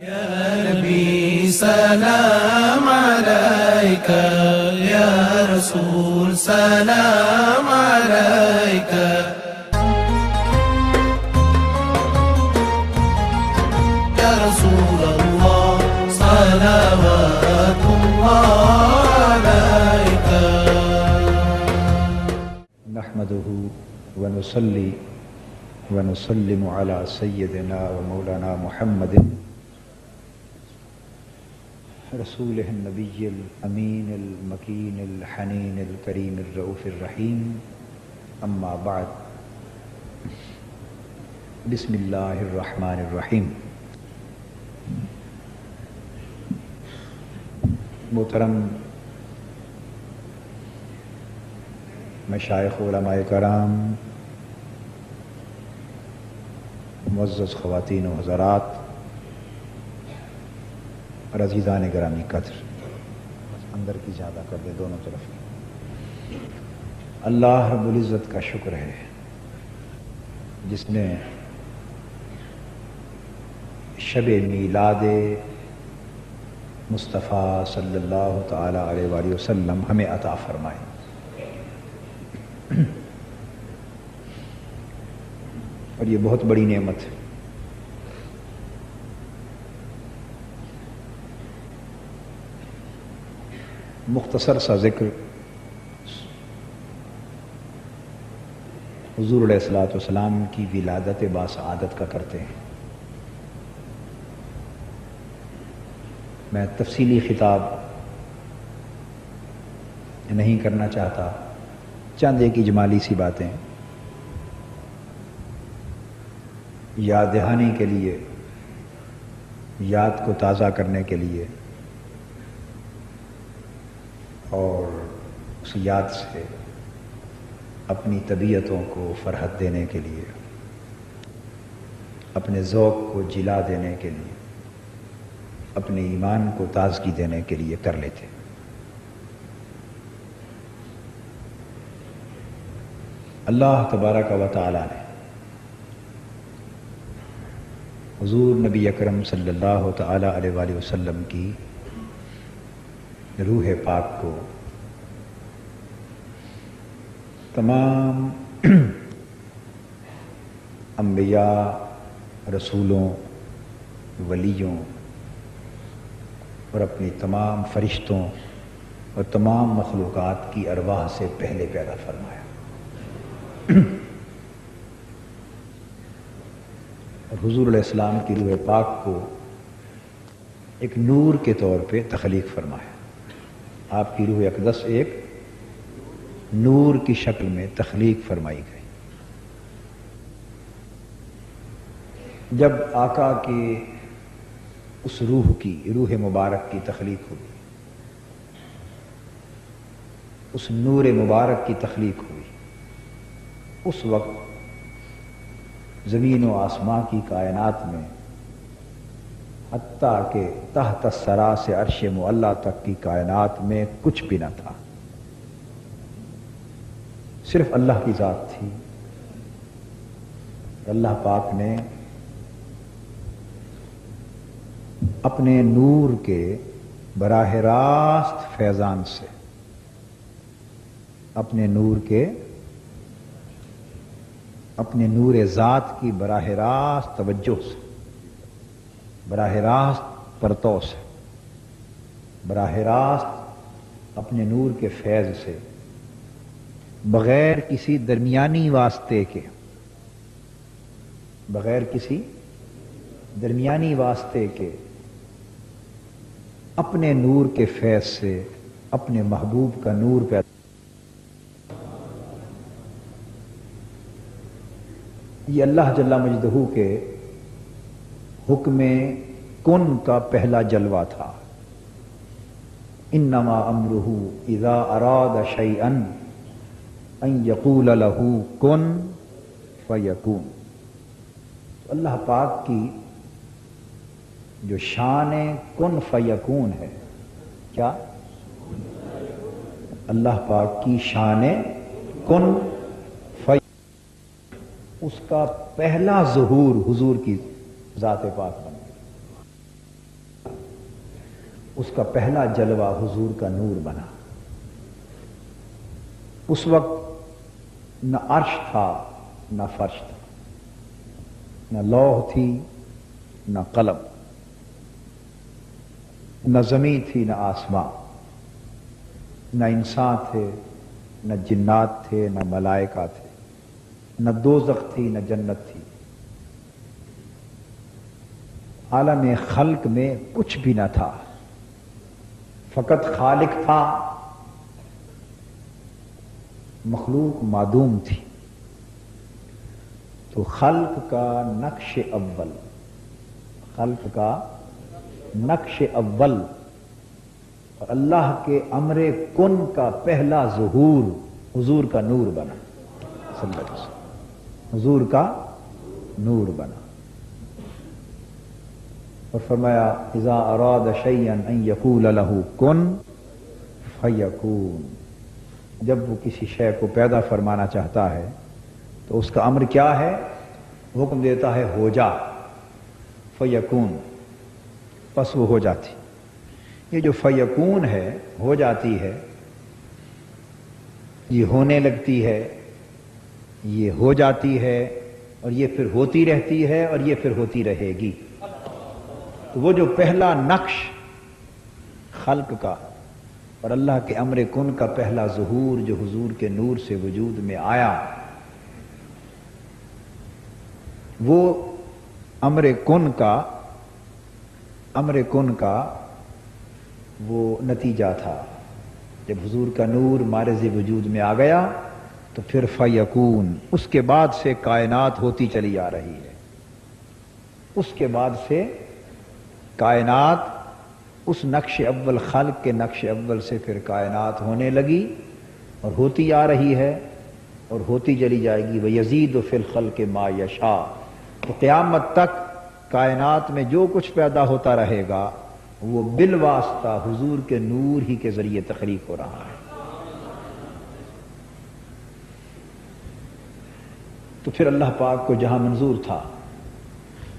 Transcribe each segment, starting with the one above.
يا نبي سلام عليك، يا رسول سلام عليك. يا رسول الله صلوات الله عليك. نحمده ونصلي ونسلم على سيدنا ومولانا محمد رسوله النبي الأمين المكين الحنين الكريم الرؤوف الرحيم. أما بعد، بسم الله الرحمن الرحيم. محترم مشائخ علماء کرام، معزز خواتین و حضرات اور عزیزان گرامی قدر، اندر کی زیادہ کر دے دونوں طرف. اللہ رب العزت کا شکر ہے جس نے شب میلاد مصطفیٰ صلی اللہ تعالی علیہ وآلہ وسلم ہمیں عطا فرمائے. اور یہ بہت بڑی نعمت ہے. مختصر سا ذکر حضور علیہ الصلوۃ والسلام کی ولادت باسعادت کا کرتے ہیں. میں تفصیلی خطاب نہیں کرنا چاہتا، چند ایک اجمالی سی باتیں یاد دہانی کے لیے، یاد کو تازہ کرنے کے لیے، اور اس یاد سے اپنی طبیعتوں کو فرحت دینے کے لیے، اپنے ذوق کو جلا دینے کے لیے، اپنے ایمان کو تازگی دینے کے لیے کر لیتے. اللہ تبارک و تعالی نے حضور نبی اکرم صلی اللہ تعالی علیہ وآلہ وسلم کی روح پاک کو تمام انبیاء، رسولوں، ولیوں اور اپنی تمام فرشتوں اور تمام مخلوقات کی ارواح سے پہلے پیدا فرمایا. اور حضور علیہ السلام کی روح پاک کو ایک نور کے طور پہ تخلیق فرمایا. آپ کی روح اقدس ایک نور کی شکل میں تخلیق فرمائی گئی. جب آقا کی اس روح کی، روح مبارک کی تخلیق ہوئی، اس نور مبارک کی تخلیق ہوئی، اس وقت زمین و آسمان کی کائنات میں حتیٰ کہ تحت الثری سے عرش معلیٰ تک کی کائنات میں کچھ بھی نہ تھا. صرف اللہ کی ذات تھی. اللہ پاک نے اپنے نور کے براہ راست فیضان سے، اپنے نور ذات کی براہ راست توجہ سے، براہ راست پرتو سے، براہ راست اپنے نور کے فیض سے، بغیر کسی درمیانی واسطے کے، بغیر کسی درمیانی واسطے کے، اپنے نور کے فیض سے اپنے محبوب کا نور پیدا. یہ اللہ جل مجدہ کے حکم کن کا پہلا جلوہ تھا. انما امرہ اذا اراد شیئا ان یقول لہ کن فیکون. اللہ پاک کی جو شان کن فیکون ہے، کیا اللہ پاک کی شان کن اس کا پہلا ظہور حضور کی ذات پاک بن گئی. اس کا پہلا جلوہ حضور کا نور بنا۔ اس وقت نہ عرش تھا نہ فرش تھا، نہ لوح تھی نہ قلم، نہ زمین تھی نہ آسمان، نہ انسان تھے نہ جنات تھے نہ ملائکہ تھے، نہ دوزخ تھی نہ جنت تھی، عالم خلق میں کچھ بھی نہ تھا، فقط خالق تھا، مخلوق معدوم تھی۔ تو خلق کا نقش اول، خلق کا نقش اول اور اللہ کے امر کن کا پہلا ظہور حضور کا نور بنا، صلی اللہ علیہ وسلم، حضور کا نور بنا۔ اور فرمایا اذا اراد شیئا ان یقول له کن فیکون، جب وہ کسی شے کو پیدا فرمانا چاہتا ہے تو اس کا امر کیا ہے؟ حکم دیتا ہے ہو جا، فیکون، پس وہ ہو جاتی۔ یہ جو فیکون ہے، ہو جاتی ہے، یہ ہونے لگتی ہے، یہ ہو جاتی ہے، اور یہ پھر ہوتی رہتی ہے، اور یہ پھر ہوتی رہے گی۔ تو وہ جو پہلا نقش خلق کا اور اللہ کے امر کن کا پہلا ظہور جو حضور کے نور سے وجود میں آیا، وہ امر کن کا وہ نتیجہ تھا۔ جب حضور کا نور معرض وجود میں آ گیا تو پھر فیکون، اس کے بعد سے کائنات ہوتی چلی آ رہی ہے، اس کے بعد سے کائنات اس نقش اول، خلق کے نقش اول سے پھر کائنات ہونے لگی اور ہوتی آ رہی ہے اور ہوتی چلی جائے گی۔ وَيَزِيدُ فِي الْخَلْقِ مَا يَشَاءُ، تو قیامت تک کائنات میں جو کچھ پیدا ہوتا رہے گا وہ بالواسطہ حضور کے نور ہی کے ذریعے تخلیق ہو رہا ہے۔ تو پھر اللہ پاک کو جہاں منظور تھا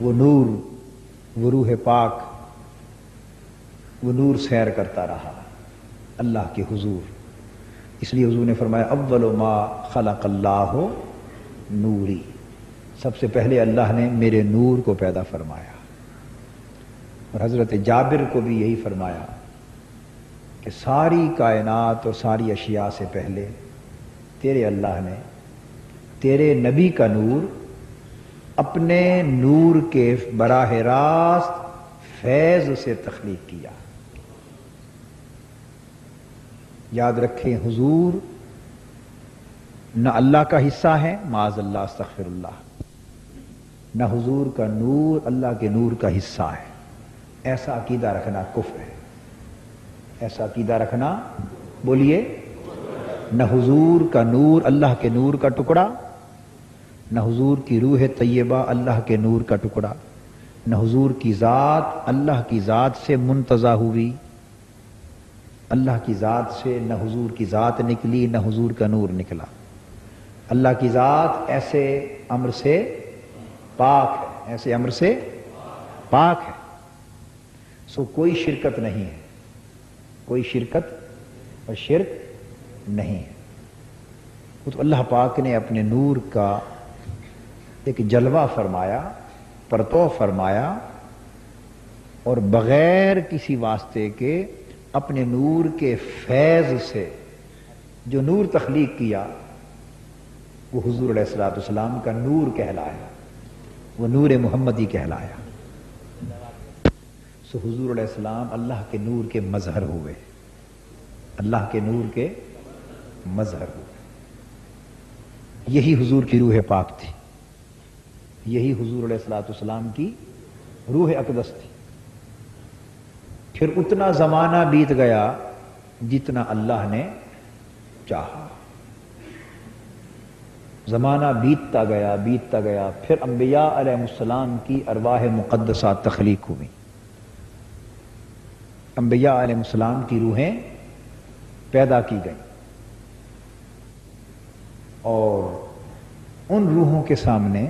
وہ نور، وہ روح پاک، وہ نور سیر کرتا رہا اللہ کے حضور۔ اس لیے حضور نے فرمایا اول ما خلق اللہ نوری، سب سے پہلے اللہ نے میرے نور کو پیدا فرمایا۔ اور حضرت جابر کو بھی یہی فرمایا کہ ساری کائنات اور ساری اشیاء سے پہلے تیرے اللہ نے تیرے نبی کا نور اپنے نور کے براہ راست فیض سے تخلیق کیا۔ یاد رکھیں حضور نہ اللہ کا حصہ ہے، معاذ اللہ، استغفر اللہ، نہ حضور کا نور اللہ کے نور کا حصہ ہے۔ ایسا عقیدہ رکھنا کفر ہے، ایسا عقیدہ رکھنا، بولیے، نہ حضور کا نور اللہ کے نور کا ٹکڑا، نہ حضور کی روح طیبہ اللہ کے نور کا ٹکڑا، نہ حضور کی ذات اللہ کی ذات سے منتزع ہوئی، اللہ کی ذات سے نہ حضور کی ذات نکلی نہ حضور کا نور نکلا۔ اللہ کی ذات ایسے امر سے پاک ہے، ایسے امر سے پاک ہے، سو کوئی شرکت نہیں ہے، کوئی شرکت اور شرک نہیں ہے۔ وہ تو اللہ پاک نے اپنے نور کا ایک جلوہ فرمایا، پرتو فرمایا، اور بغیر کسی واسطے کے اپنے نور کے فیض سے جو نور تخلیق کیا وہ حضور علیہ الصلوۃ والسلام کا نور کہلایا، وہ نور محمدی کہلایا۔ سو حضور علیہ السلام اللہ کے نور کے مظہر ہوئے، اللہ کے نور کے مظہر ہوئے۔ یہی حضور کی روح پاک تھی، یہی حضور علیہ الصلوۃ والسلام کی روح اقدس تھی۔ پھر اتنا زمانہ بیت گیا جتنا اللہ نے چاہا، زمانہ بیتتا گیا، پھر انبیاء علیہ السلام کی ارواح مقدسہ تخلیق ہوئی، انبیاء علیہ السلام کی روحیں پیدا کی گئیں، اور ان روحوں کے سامنے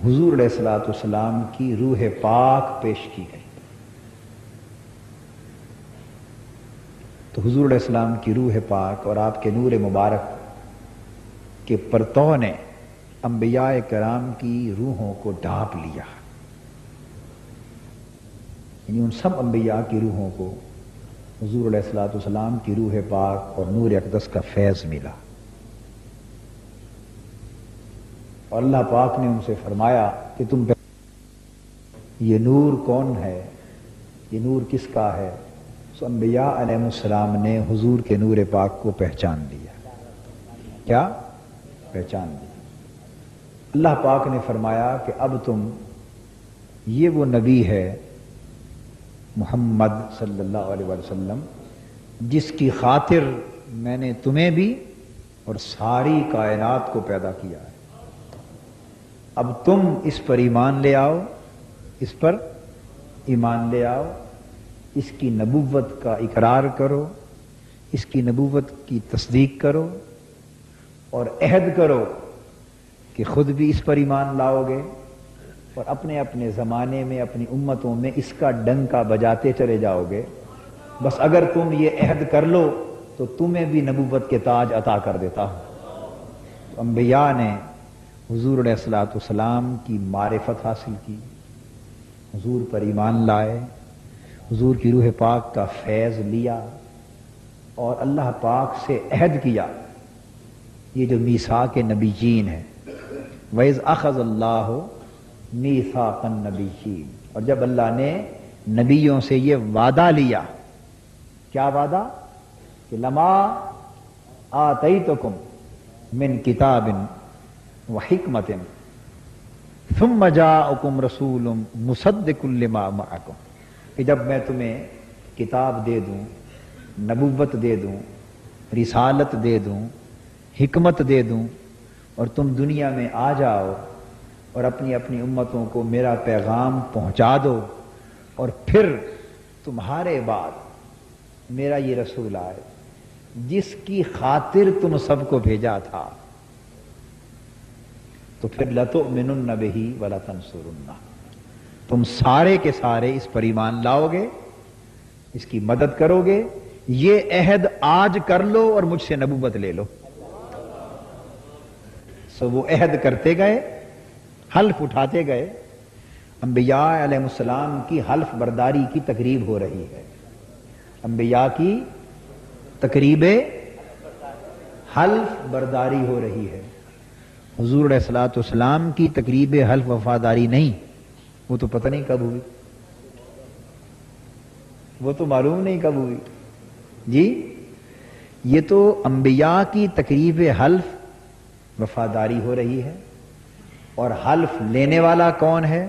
حضور علیہ الصلوۃ والسلام کی روح پاک پیش کی گئی۔ تو حضور علیہ السلام کی روح پاک اور آپ کے نور مبارک کے پرتو نے انبیاء کرام کی روحوں کو ڈھانپ لیا، یعنی ان سب انبیاء کی روحوں کو حضور علیہ الصلوۃ والسلام کی روح پاک اور نور اقدس کا فیض ملا، اور اللہ پاک نے ان سے فرمایا کہ تم یہ نور کون ہے، یہ نور کس کا ہے؟ سو انبیاء علیہ السلام نے حضور کے نور پاک کو پہچان لیا۔ کیا پہچان لیا؟ اللہ پاک نے فرمایا کہ اب تم، یہ وہ نبی ہے محمد صلی اللہ علیہ وسلم جس کی خاطر میں نے تمہیں بھی اور ساری کائنات کو پیدا کیا ہے، اب تم اس پر ایمان لے آؤ، اس پر ایمان لے آؤ، اس کی نبوت کا اقرار کرو، اس کی نبوت کی تصدیق کرو، اور عہد کرو کہ خود بھی اس پر ایمان لاؤ گے اور اپنے اپنے زمانے میں اپنی امتوں میں اس کا ڈنکا بجاتے چلے جاؤ گے۔ بس اگر تم یہ عہد کر لو تو تمہیں بھی نبوت کے تاج عطا کر دیتا ہوں۔ انبیاء نے حضور علیہ الصلوۃ والسلام کی معرفت حاصل کی، حضور پر ایمان لائے، حضور کی روح پاک کا فیض لیا، اور اللہ پاک سے عہد کیا۔ یہ جو میثاق نبیین ہے، وَإِذْ أَخَذَ اللَّهُ مِيثَاقَ النَّبِيِّينَ، اور جب اللہ نے نبیوں سے یہ وعدہ لیا، کیا وعدہ؟ کہ لما آتیتکم من کتاب وحکمت ثم جاءکم رسول مصدق لما معکم، کہ جب میں تمہیں کتاب دے دوں، نبوت دے دوں، رسالت دے دوں، حکمت دے دوں، اور تم دنیا میں آ جاؤ اور اپنی اپنی امتوں کو میرا پیغام پہنچا دو، اور پھر تمہارے بعد میرا یہ رسول آئے جس کی خاطر تم سب کو بھیجا تھا، تو پھر لَتُؤْمِنُنَّ بِهِ وَلَتَنْصُرُنَّهُ، تم سارے کے سارے اس پر ایمان لاؤ گے، اس کی مدد کرو گے، یہ عہد آج کر لو اور مجھ سے نبوت لے لو۔ سو وہ عہد کرتے گئے، حلف اٹھاتے گئے۔ انبیاء علیہ السلام کی حلف برداری کی تقریب ہو رہی ہے، انبیاء کی تقریب حلف برداری ہو رہی ہے۔ حضور علیہ الصلوۃ والسلام کی تقریب حلف وفاداری نہیں، وہ تو پتہ نہیں کب ہوئی، وہ تو معلوم نہیں کب ہوئی جی۔ یہ تو انبیاء کی تقریب حلف وفاداری ہو رہی ہے، اور حلف لینے والا کون ہے؟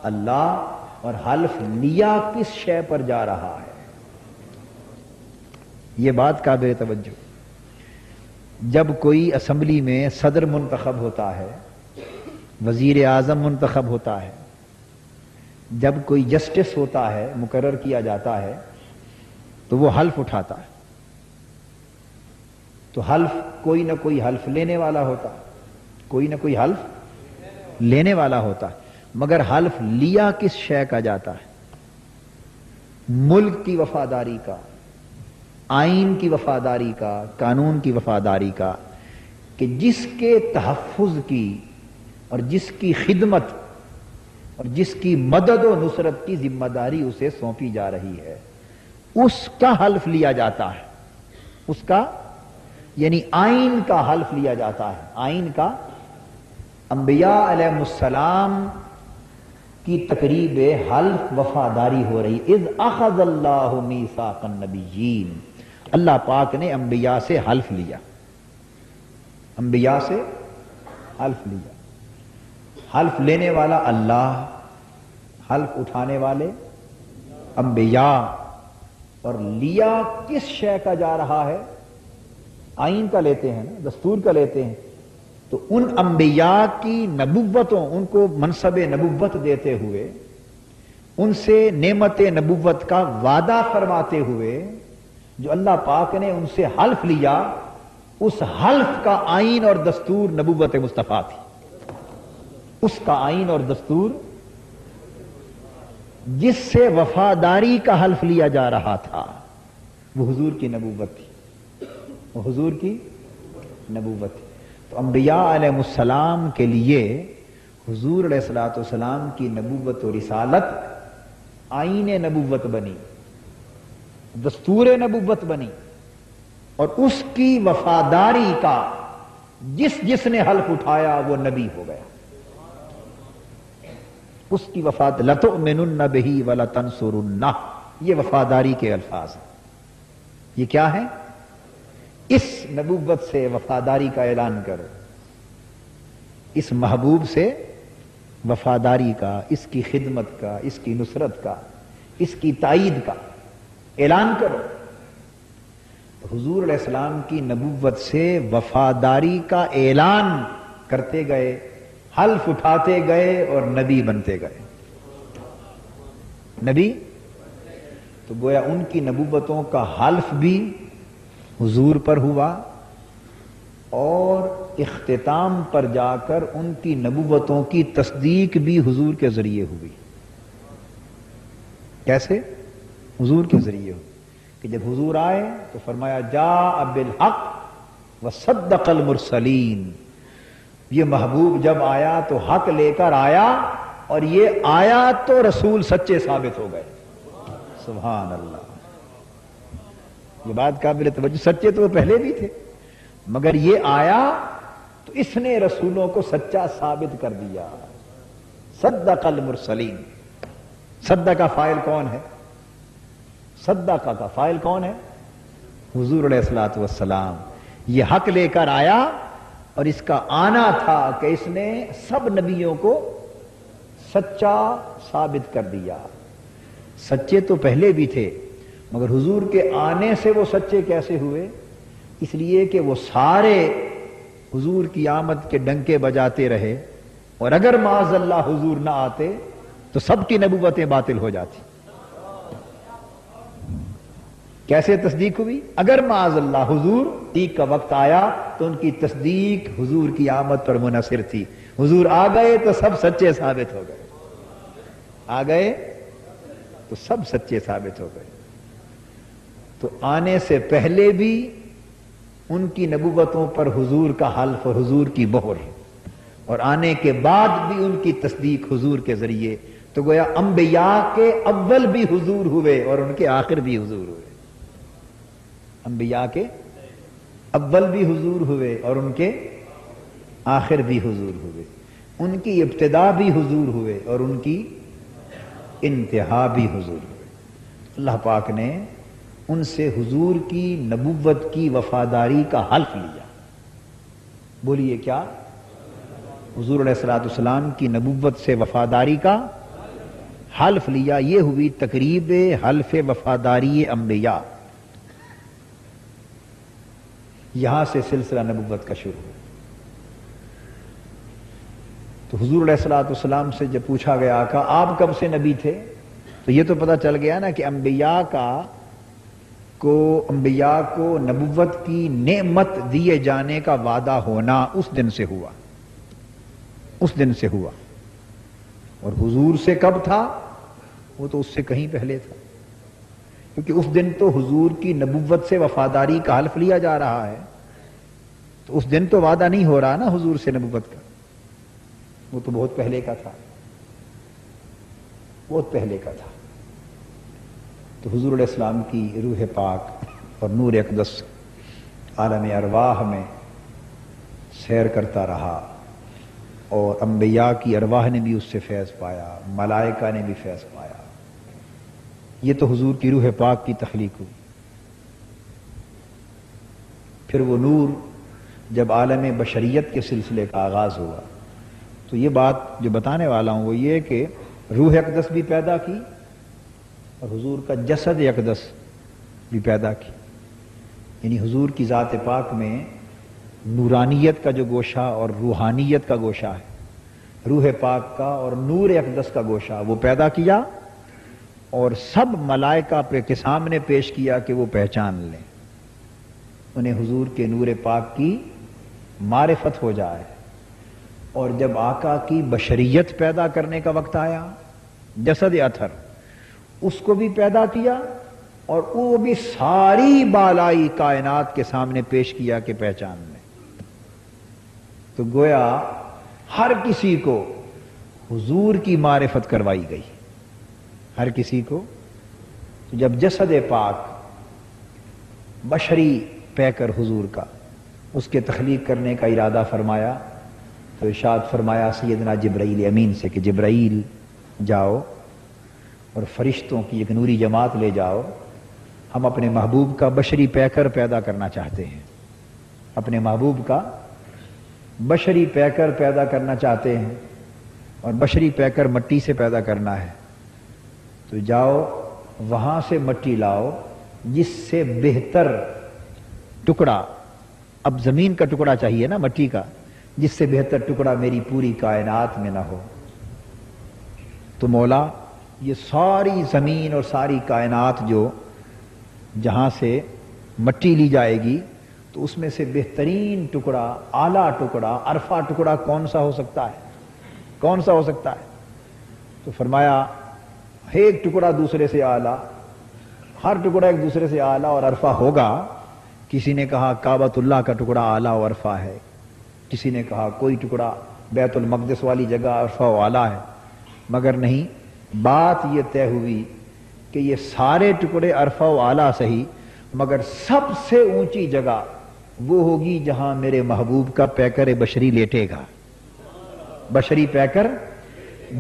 اللہ، اور حلف لیا کس شے پر جا رہا ہے؟ یہ بات قابل توجہ۔ جب کوئی اسمبلی میں صدر منتخب ہوتا ہے، وزیر اعظم منتخب ہوتا ہے، جب کوئی جسٹس ہوتا ہے، مقرر کیا جاتا ہے، تو وہ حلف اٹھاتا ہے، تو حلف کوئی نہ کوئی حلف لینے والا ہوتا ہے، کوئی نہ کوئی حلف لینے والا ہوتا ہے، مگر حلف لیا کس شے کا جاتا ہے؟ ملک کی وفاداری کا، آئین کی وفاداری کا، قانون کی وفاداری کا، کہ جس کے تحفظ کی اور جس کی خدمت اور جس کی مدد و نصرت کی ذمہ داری اسے سونپی جا رہی ہے، اس کا حلف لیا جاتا ہے، اس کا یعنی آئین کا حلف لیا جاتا ہے، آئین کا۔ انبیاء علیہ السلام کی تقریب حلف وفاداری ہو رہی۔ اذ اخذ اللہ میثاق النبیین، اللہ پاک نے انبیاء سے حلف لیا، انبیاء سے حلف لیا۔ حلف لینے والا اللہ، حلف اٹھانے والے انبیاء، اور لیا کس شے کا جا رہا ہے؟ آئین کا لیتے ہیں، دستور کا لیتے ہیں، تو ان انبیاء کی نبوتوں، ان کو منصب نبوت دیتے ہوئے، ان سے نعمت نبوت کا وعدہ فرماتے ہوئے، جو اللہ پاک نے ان سے حلف لیا، اس حلف کا آئین اور دستور نبوت مصطفیٰ تھی، اس کا آئین اور دستور جس سے وفاداری کا حلف لیا جا رہا تھا، وہ حضور کی نبوت تھی، وہ حضور کی نبوت تھی۔ تو انبیاء علیہ السلام کے لیے حضور علیہ الصلوۃ والسلام کی نبوت و رسالت آئین نبوت بنی، دستور نبوت بنی، اور اس کی وفاداری کا جس جس نے حلف اٹھایا وہ نبی ہو گیا۔ اس کی وفاد لَتُؤْمِنُنَّ بِهِ وَلَتَنْصُرُنَّهُ، یہ وفاداری کے الفاظ ہیں۔ یہ کیا ہے؟ اس نبوت سے وفاداری کا اعلان کرو، اس محبوب سے وفاداری کا، اس کی خدمت کا، اس کی نصرت کا، اس کی تائید کا اعلان کرو۔ حضور علیہ السلام کی نبوت سے وفاداری کا اعلان کرتے گئے، حلف اٹھاتے گئے اور نبی بنتے گئے۔ نبی تو گویا ان کی نبوتوں کا حلف بھی حضور پر ہوا، اور اختتام پر جا کر ان کی نبوتوں کی تصدیق بھی حضور کے ذریعے ہوئی۔ کیسے؟ حضور کے ذریعے ہوئی کہ جب حضور آئے تو فرمایا جاء بالحق وصدق المرسلین، یہ محبوب جب آیا تو حق لے کر آیا، اور یہ آیا تو رسول سچے ثابت ہو گئے۔ سبحان اللہ، یہ بات قابل توجہ، سچے تو وہ پہلے بھی تھے، مگر یہ آیا تو اس نے رسولوں کو سچا ثابت کر دیا۔ صدق المرسلین، صدق کا فاعل کون ہے؟ صدق کا فاعل کون ہے؟ حضور علیہ الصلوۃ والسلام۔ یہ حق لے کر آیا، اور اس کا آنا تھا کہ اس نے سب نبیوں کو سچا ثابت کر دیا۔ سچے تو پہلے بھی تھے، مگر حضور کے آنے سے وہ سچے کیسے ہوئے؟ اس لیے کہ وہ سارے حضور کی آمد کے ڈنکے بجاتے رہے، اور اگر معاذ اللہ حضور نہ آتے تو سب کی نبوتیں باطل ہو جاتی۔ کیسے تصدیق ہوئی؟ اگر معاذ اللہ حضور تصدیق کا وقت آیا تو ان کی تصدیق حضور کی آمد پر منحصر تھی۔ حضور آ گئے تو سب سچے ثابت ہو گئے، آ گئے تو سب سچے ثابت ہو گئے۔ تو آنے سے پہلے بھی ان کی نبوتوں پر حضور کا حلف اور حضور کی مہر، اور آنے کے بعد بھی ان کی تصدیق حضور کے ذریعے۔ تو گویا انبیاء کے اول بھی حضور ہوئے اور ان کے آخر بھی حضور ہوئے۔ انبیاء کے اول بھی حضور ہوئے اور ان کے آخر بھی حضور ہوئے۔ ان کی ابتدا بھی حضور ہوئے اور ان کی انتہا بھی حضور ہوئے۔ اللہ پاک نے ان سے حضور کی نبوت کی وفاداری کا حلف لیا۔ بولیے کیا؟ حضور علیہ الصلوۃ والسلام کی نبوت سے وفاداری کا حلف لیا۔ یہ ہوئی تقریب حلف وفاداری انبیاء۔ یہاں سے سلسلہ نبوت کا شروع ہوا۔ تو حضور علیہ الصلوۃ والسلام سے جب پوچھا گیا کہ آپ کب سے نبی تھے، تو یہ تو پتہ چل گیا نا کہ انبیاء کو نبوت کی نعمت دیے جانے کا وعدہ ہونا اس دن سے ہوا، اس دن سے ہوا۔ اور حضور سے کب تھا؟ وہ تو اس سے کہیں پہلے تھا، کیونکہ اس دن تو حضور کی نبوت سے وفاداری کا حلف لیا جا رہا ہے، تو اس دن تو وعدہ نہیں ہو رہا نا حضور سے نبوت کا، وہ تو بہت پہلے کا تھا، بہت پہلے کا تھا۔ تو حضور علیہ السلام کی روح پاک اور نور اقدس عالم ارواح میں سیر کرتا رہا، اور انبیاء کی ارواح نے بھی اس سے فیض پایا، ملائکہ نے بھی فیض پایا۔ یہ تو حضور کی روح پاک کی تخلیق ہوئی۔ پھر وہ نور جب عالم بشریت کے سلسلے کا آغاز ہوا، تو یہ بات جو بتانے والا ہوں وہ یہ کہ روح اقدس بھی پیدا کی اور حضور کا جسد اقدس بھی پیدا کی، یعنی حضور کی ذات پاک میں نورانیت کا جو گوشہ اور روحانیت کا گوشہ ہے، روح پاک کا اور نور اقدس کا گوشہ وہ پیدا کیا، اور سب ملائکہ کے سامنے پیش کیا کہ وہ پہچان لیں، انہیں حضور کے نور پاک کی معرفت ہو جائے۔ اور جب آقا کی بشریت پیدا کرنے کا وقت آیا، جسد اطہر اس کو بھی پیدا کیا، اور وہ بھی ساری بالائی کائنات کے سامنے پیش کیا کہ پہچان لیں. تو گویا ہر کسی کو حضور کی معرفت کروائی گئی، ہر کسی کو. تو جب جسد پاک بشری پیکر حضور کا اس کے تخلیق کرنے کا ارادہ فرمایا تو ارشاد فرمایا سیدنا جبرائیل امین سے کہ جبرائیل جاؤ اور فرشتوں کی ایک نوری جماعت لے جاؤ، ہم اپنے محبوب کا بشری پیکر پیدا کرنا چاہتے ہیں، اپنے محبوب کا بشری پیکر پیدا کرنا چاہتے ہیں، اور بشری پیکر مٹی سے پیدا کرنا ہے. تو جاؤ وہاں سے مٹی لاؤ جس سے بہتر ٹکڑا، اب زمین کا ٹکڑا چاہیے نا مٹی کا، جس سے بہتر ٹکڑا میری پوری کائنات میں نہ ہو. تو مولا یہ ساری زمین اور ساری کائنات جو جہاں سے مٹی لی جائے گی تو اس میں سے بہترین ٹکڑا، اعلیٰ ٹکڑا، عرفہ ٹکڑا کون سا ہو سکتا ہے؟ کون سا ہو سکتا ہے؟ تو فرمایا ایک ٹکڑا دوسرے سے اعلیٰ، ہر ٹکڑا ایک دوسرے سے اعلیٰ اور عرفہ ہوگا. کسی نے کہا کعبۃ اللہ کا ٹکڑا اعلیٰ و عرفہ ہے، کسی نے کہا کوئی ٹکڑا بیت المقدس والی جگہ عرفہ و اعلیٰ ہے، مگر نہیں، بات یہ طے ہوئی کہ یہ سارے ٹکڑے عرفہ و اعلیٰ صحیح، مگر سب سے اونچی جگہ وہ ہوگی جہاں میرے محبوب کا پیکر بشری لیٹے گا. بشری پیکر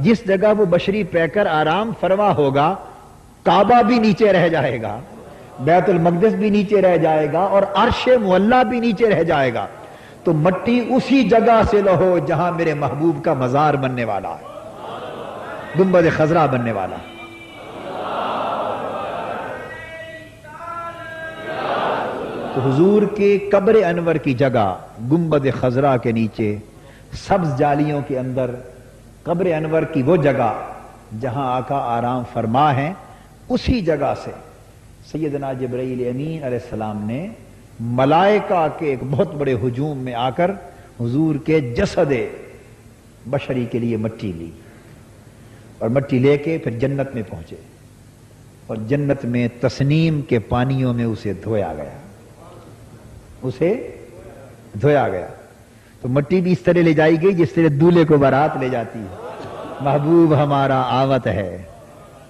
جس جگہ وہ بشری پیکر آرام فرما ہوگا، کعبہ بھی نیچے رہ جائے گا، بیت المقدس بھی نیچے رہ جائے گا، اور عرش معلیٰ بھی نیچے رہ جائے گا. تو مٹی اسی جگہ سے لو جہاں میرے محبوب کا مزار بننے والا ہے، گنبد خضرا بننے والا. تو حضور کے قبر انور کی جگہ گنبد خضرا کے نیچے سبز جالیوں کے اندر قبر انور کی وہ جگہ جہاں آقا آرام فرما ہے، اسی جگہ سے سیدنا جبرائیل امین علیہ السلام نے ملائکہ کے ایک بہت بڑے ہجوم میں آ کر حضور کے جسد بشری کے لیے مٹی لی، اور مٹی لے کے پھر جنت میں پہنچے، اور جنت میں تسنیم کے پانیوں میں اسے دھویا گیا، اسے دھویا گیا. تو مٹی بھی اس طرح لے جائی گئی جس طرح دولہے کو بارات لے جاتی ہے. محبوب ہمارا آوت ہے،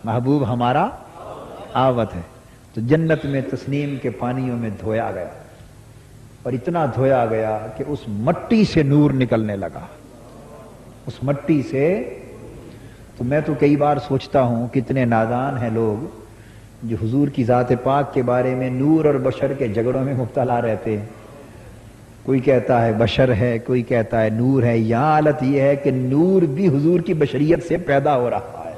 محبوب ہمارا آوت ہے. تو جنت میں تسنیم کے پانیوں میں دھویا گیا، اور اتنا دھویا گیا کہ اس مٹی سے نور نکلنے لگا، اس مٹی سے. تو میں تو کئی بار سوچتا ہوں کتنے نادان ہیں لوگ جو حضور کی ذات پاک کے بارے میں نور اور بشر کے جھگڑوں میں مبتلا رہتے ہیں. کوئی کہتا ہے بشر ہے، کوئی کہتا ہے نور ہے. یہاں حالت یہ ہے کہ نور بھی حضور کی بشریت سے پیدا ہو رہا ہے.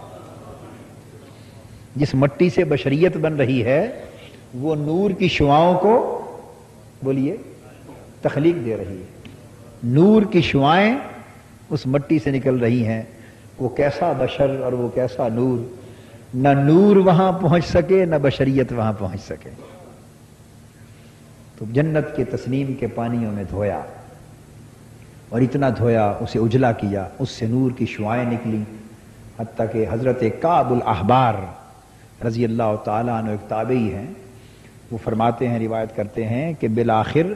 جس مٹی سے بشریت بن رہی ہے وہ نور کی شعاؤں کو بولیے تخلیق دے رہی ہے. نور کی شعائیں اس مٹی سے نکل رہی ہیں. وہ کیسا بشر اور وہ کیسا نور، نہ نور وہاں پہنچ سکے نہ بشریت وہاں پہنچ سکے. تو جنت کے تسنیم کے پانیوں میں دھویا، اور اتنا دھویا اسے اجلا کیا، اس سے نور کی شعائیں نکلی، حتیٰ کہ حضرت کعب الاحبار رضی اللہ تعالیٰ عنہ ایک تابعی ہیں، وہ فرماتے ہیں، روایت کرتے ہیں کہ بالآخر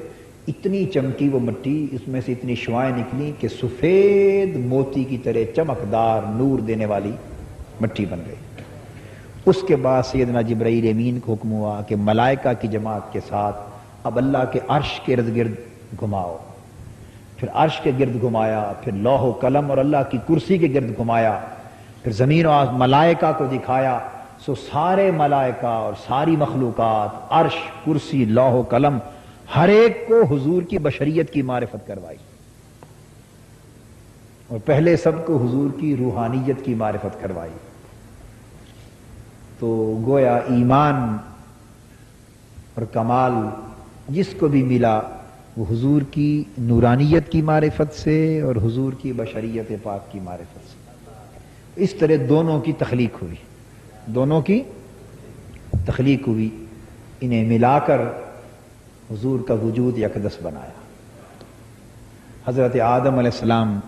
اتنی چمکی وہ مٹی، اس میں سے اتنی شعائیں نکلی کہ سفید موتی کی طرح چمکدار نور دینے والی مٹی بن گئی. اس کے بعد سیدنا جبرائیل امین کو حکم ہوا کہ ملائکہ کی جماعت کے ساتھ اب اللہ کے عرش کے ارد گرد گھماؤ. پھر عرش کے گرد گھمایا، پھر لوح و قلم اور اللہ کی کرسی کے گرد گھمایا، پھر زمین و ملائکہ کو دکھایا. سو سارے ملائکہ اور ساری مخلوقات، عرش، کرسی، لوح و قلم، ہر ایک کو حضور کی بشریت کی معرفت کروائی، اور پہلے سب کو حضور کی روحانیت کی معرفت کروائی. تو گویا ایمان اور کمال جس کو بھی ملا وہ حضور کی نورانیت کی معرفت سے اور حضور کی بشریت پاک کی معرفت سے. اس طرح دونوں کی تخلیق ہوئی، دونوں کی تخلیق ہوئی. انہیں ملا کر حضور کا وجود یکدس بنایا. حضرت آدم علیہ السلام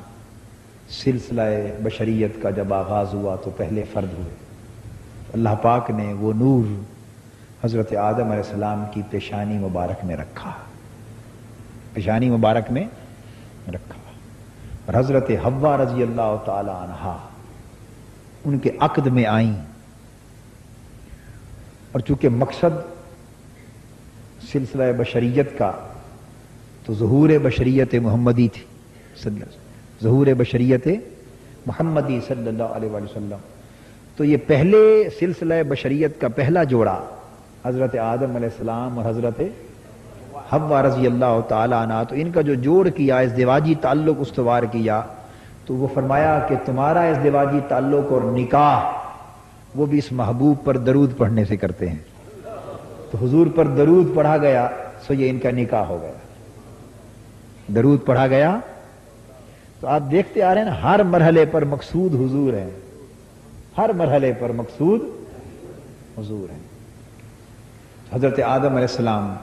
سلسلہ بشریت کا جب آغاز ہوا تو پہلے فرد ہوئے. اللہ پاک نے وہ نور حضرت آدم علیہ السلام کی پیشانی مبارک میں رکھا، پیشانی مبارک میں رکھا، اور حضرت حوا رضی اللہ تعالی عنہا ان کے عقد میں آئیں، اور چونکہ مقصد سلسلہ بشریت کا تو ظہور بشریت محمدی تھی، ظہور بشریت محمدی صلی اللہ علیہ وآلہ وسلم، تو یہ پہلے سلسلہ بشریت کا پہلا جوڑا حضرت آدم علیہ السلام اور حضرت حوا رضی اللہ تعالی عنہ، تو ان کا جو جوڑ کیا، ازدواجی تعلق استوار کیا، تو وہ فرمایا کہ تمہارا ازدواجی تعلق اور نکاح وہ بھی اس محبوب پر درود پڑھنے سے کرتے ہیں، تو حضور پر درود پڑھا گیا سو یہ ان کا نکاح ہو گیا، درود پڑھا گیا۔ تو آپ دیکھتے آ رہے ہیں نا، ہر مرحلے پر مقصود حضور ہے، ہر مرحلے پر مقصود حضور ہے۔ حضرت آدم علیہ السلام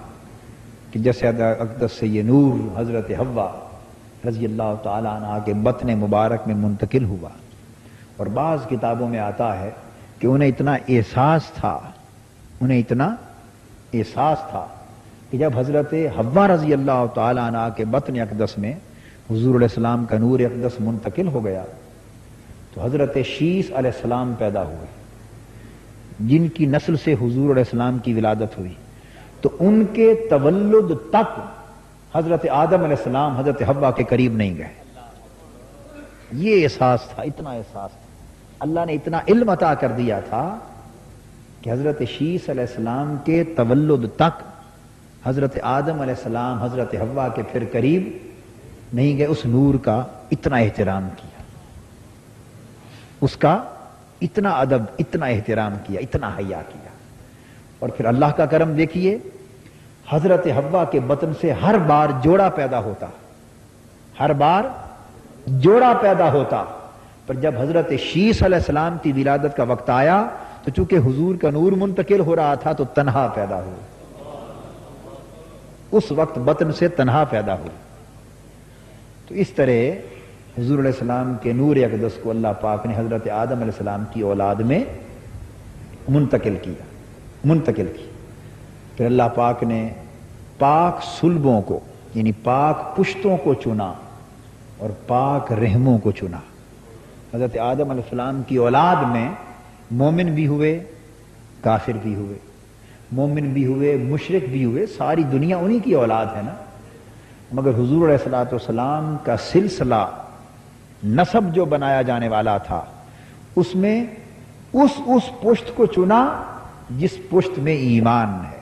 کہ جسد اقدس سے یہ نور حضرت حوا رضی اللہ تعالی عنہ کے بطن مبارک میں منتقل ہوا، اور بعض کتابوں میں آتا ہے کہ انہیں اتنا احساس تھا، انہیں اتنا احساس تھا کہ جب حضرت حوا رضی اللہ تعالی عنہ کے بطن اقدس میں حضور علیہ السلام کا نور اقدس منتقل ہو گیا، تو حضرت شیس علیہ السلام پیدا ہوئے، جن کی نسل سے حضور علیہ السلام کی ولادت ہوئی، تو ان کے تولد تک حضرت آدم علیہ السلام حضرت حوا کے قریب نہیں گئے۔ یہ احساس تھا، اتنا احساس تھا، اللہ نے اتنا علم عطا کر دیا تھا کہ حضرت شیس علیہ السلام کے تولد تک حضرت آدم علیہ السلام حضرت حوا کے پھر قریب نہیں گئے، اس نور کا اتنا احترام کیا، اس کا اتنا ادب، اتنا احترام کیا، اتنا حیا کیا۔ اور پھر اللہ کا کرم دیکھیے، حضرت حوا کے بطن سے ہر بار جوڑا پیدا ہوتا، ہر بار جوڑا پیدا ہوتا، پر جب حضرت شیس علیہ السلام کی ولادت کا وقت آیا تو چونکہ حضور کا نور منتقل ہو رہا تھا تو تنہا پیدا ہوا، اس وقت بطن سے تنہا پیدا ہوا۔ تو اس طرح حضور علیہ السلام کے نور اقدس کو اللہ پاک نے حضرت آدم علیہ السلام کی اولاد میں منتقل کی۔ پھر اللہ پاک نے پاک صلبوں کو یعنی پاک پشتوں کو چنا اور پاک رحموں کو چنا۔ حضرت آدم علیہ السلام کی اولاد میں مومن بھی ہوئے، کافر بھی ہوئے، مومن بھی ہوئے، مشرک بھی ہوئے، ساری دنیا انہی کی اولاد ہے نا، مگر حضور علیہ الصلوۃ والسلام کا سلسلہ نسب جو بنایا جانے والا تھا، اس میں اس پشت کو چنا جس پشت میں ایمان ہے،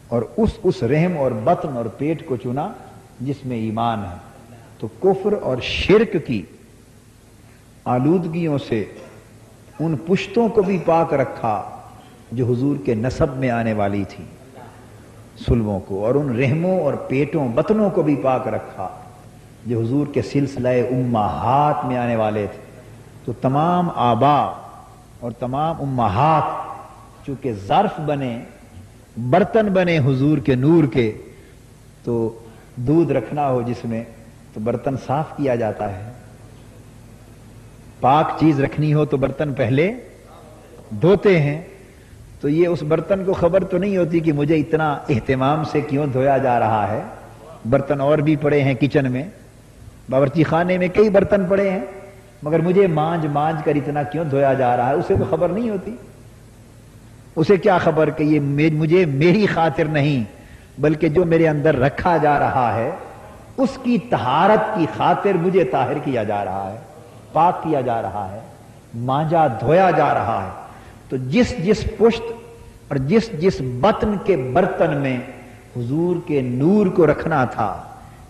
اور اس رحم اور بطن اور پیٹ کو چنا جس میں ایمان ہے۔ تو کفر اور شرک کی آلودگیوں سے ان پشتوں کو بھی پاک رکھا جو حضور کے نسب میں آنے والی تھی، سلبوں کو، اور ان رحموں اور پیٹوں بطنوں کو بھی پاک رکھا جو حضور کے سلسلہ امہات میں آنے والے تھے۔ تو تمام آبا اور تمام امہات چونکہ ظرف بنے، برتن بنے حضور کے نور کے، تو دودھ رکھنا ہو جس میں تو برتن صاف کیا جاتا ہے، پاک چیز رکھنی ہو تو برتن پہلے دھوتے ہیں۔ تو یہ اس برتن کو خبر تو نہیں ہوتی کہ مجھے اتنا اہتمام سے کیوں دھویا جا رہا ہے، برتن اور بھی پڑے ہیں کچن میں، باورچی خانے میں کئی برتن پڑے ہیں، مگر مجھے مانج کر اتنا کیوں دھویا جا رہا ہے، اسے تو خبر نہیں ہوتی۔ اسے کیا خبر کہ یہ مجھے میری خاطر نہیں بلکہ جو میرے اندر رکھا جا رہا ہے اس کی طہارت کی خاطر مجھے طاہر کیا جا رہا ہے، پاک کیا جا رہا ہے، مانجا دھویا جا رہا ہے۔ تو جس پشت اور جس بطن کے برتن میں حضور کے نور کو رکھنا تھا،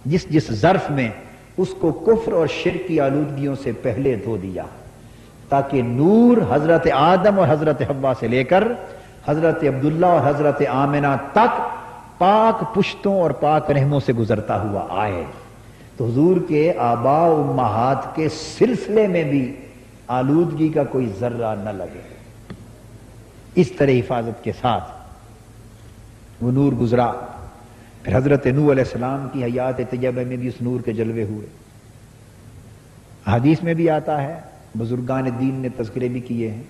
جس ظرف میں، اس کو کفر اور شرک کی آلودگیوں سے پہلے دھو دیا، تاکہ نور حضرت آدم اور حضرت حوا سے لے کر حضرت عبداللہ اور حضرت آمنہ تک پاک پشتوں اور پاک رحموں سے گزرتا ہوا آئے۔ تو حضور کے آباء و امہات کے سلسلے میں بھی آلودگی کا کوئی ذرہ نہ لگے، اس طرح حفاظت کے ساتھ وہ نور گزرا۔ پھر حضرت نوح علیہ السلام کی حیات طیبہ میں بھی اس نور کے جلوے ہوئے۔ حدیث میں بھی آتا ہے، بزرگان دین نے تذکرے بھی کیے ہیں،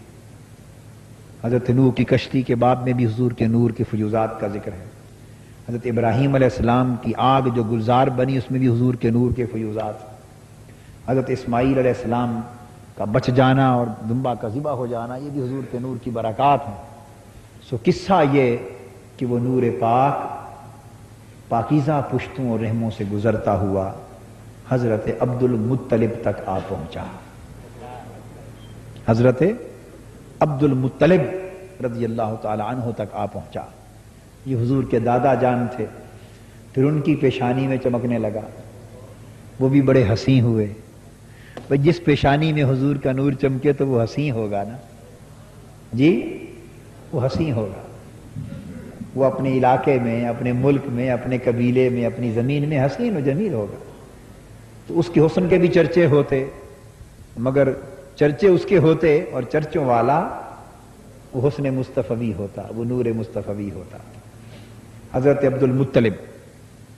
حضرت نوح کی کشتی کے باب میں بھی حضور کے نور کے فیوزات کا ذکر ہے. حضرت ابراہیم علیہ السلام کی آگ جو گلزار بنی اس میں بھی حضور کے نور کے فیوزات. حضرت اسماعیل علیہ السلام کا بچ جانا اور دمبا کا ذبح ہو جانا یہ بھی حضور کے نور کی برکات ہیں. سو قصہ یہ کہ وہ نور پاک پاکیزہ پشتوں اور رحموں سے گزرتا ہوا حضرت عبد المطلب تک آ پہنچا. حضرت عبد المطلب رضی اللہ تعالی عنہ تک آ پہنچا. یہ حضور کے دادا جان تھے. پھر ان کی پیشانی میں چمکنے لگا. وہ بھی بڑے حسین ہوئے. بھئی جس پیشانی میں حضور کا نور چمکے تو وہ حسین ہوگا نا جی، وہ حسین ہوگا. وہ اپنے علاقے میں، اپنے ملک میں، اپنے قبیلے میں، اپنی زمین میں حسین و جمیل ہوگا. تو اس کے حسن کے بھی چرچے ہوتے، مگر چرچے اس کے ہوتے اور چرچوں والا وہ حسن مصطفی ہوتا، وہ نور مصطفی ہوتا. حضرت عبد المطلب،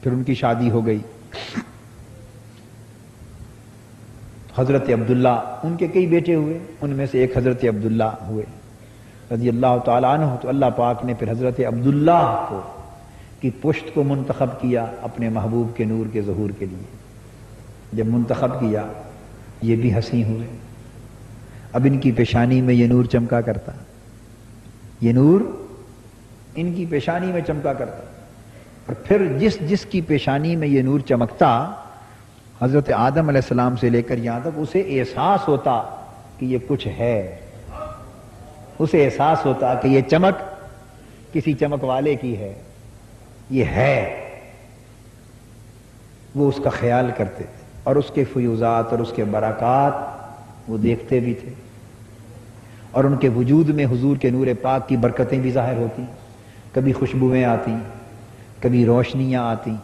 پھر ان کی شادی ہو گئی. حضرت عبداللہ، ان کے کئی بیٹے ہوئے، ان میں سے ایک حضرت عبداللہ ہوئے رضی اللہ تعالیٰ عنہ. تو اللہ پاک نے پھر حضرت عبداللہ کو کی پشت کو منتخب کیا اپنے محبوب کے نور کے ظہور کے لیے. جب منتخب کیا یہ بھی حسین ہوئے. اب ان کی پیشانی میں یہ نور چمکا کرتا، یہ نور ان کی پیشانی میں چمکا کرتا. اور پھر جس کی پیشانی میں یہ نور چمکتا، حضرت آدم علیہ السلام سے لے کر یہاں تک اسے احساس ہوتا کہ یہ کچھ ہے. اسے احساس ہوتا کہ یہ چمک کسی چمک والے کی ہے، یہ ہے. وہ اس کا خیال کرتے اور اس کے فیوزات اور اس کے برکات وہ دیکھتے بھی تھے. اور ان کے وجود میں حضور کے نور پاک کی برکتیں بھی ظاہر ہوتی. کبھی خوشبوئیں آتی، کبھی روشنیاں آتی،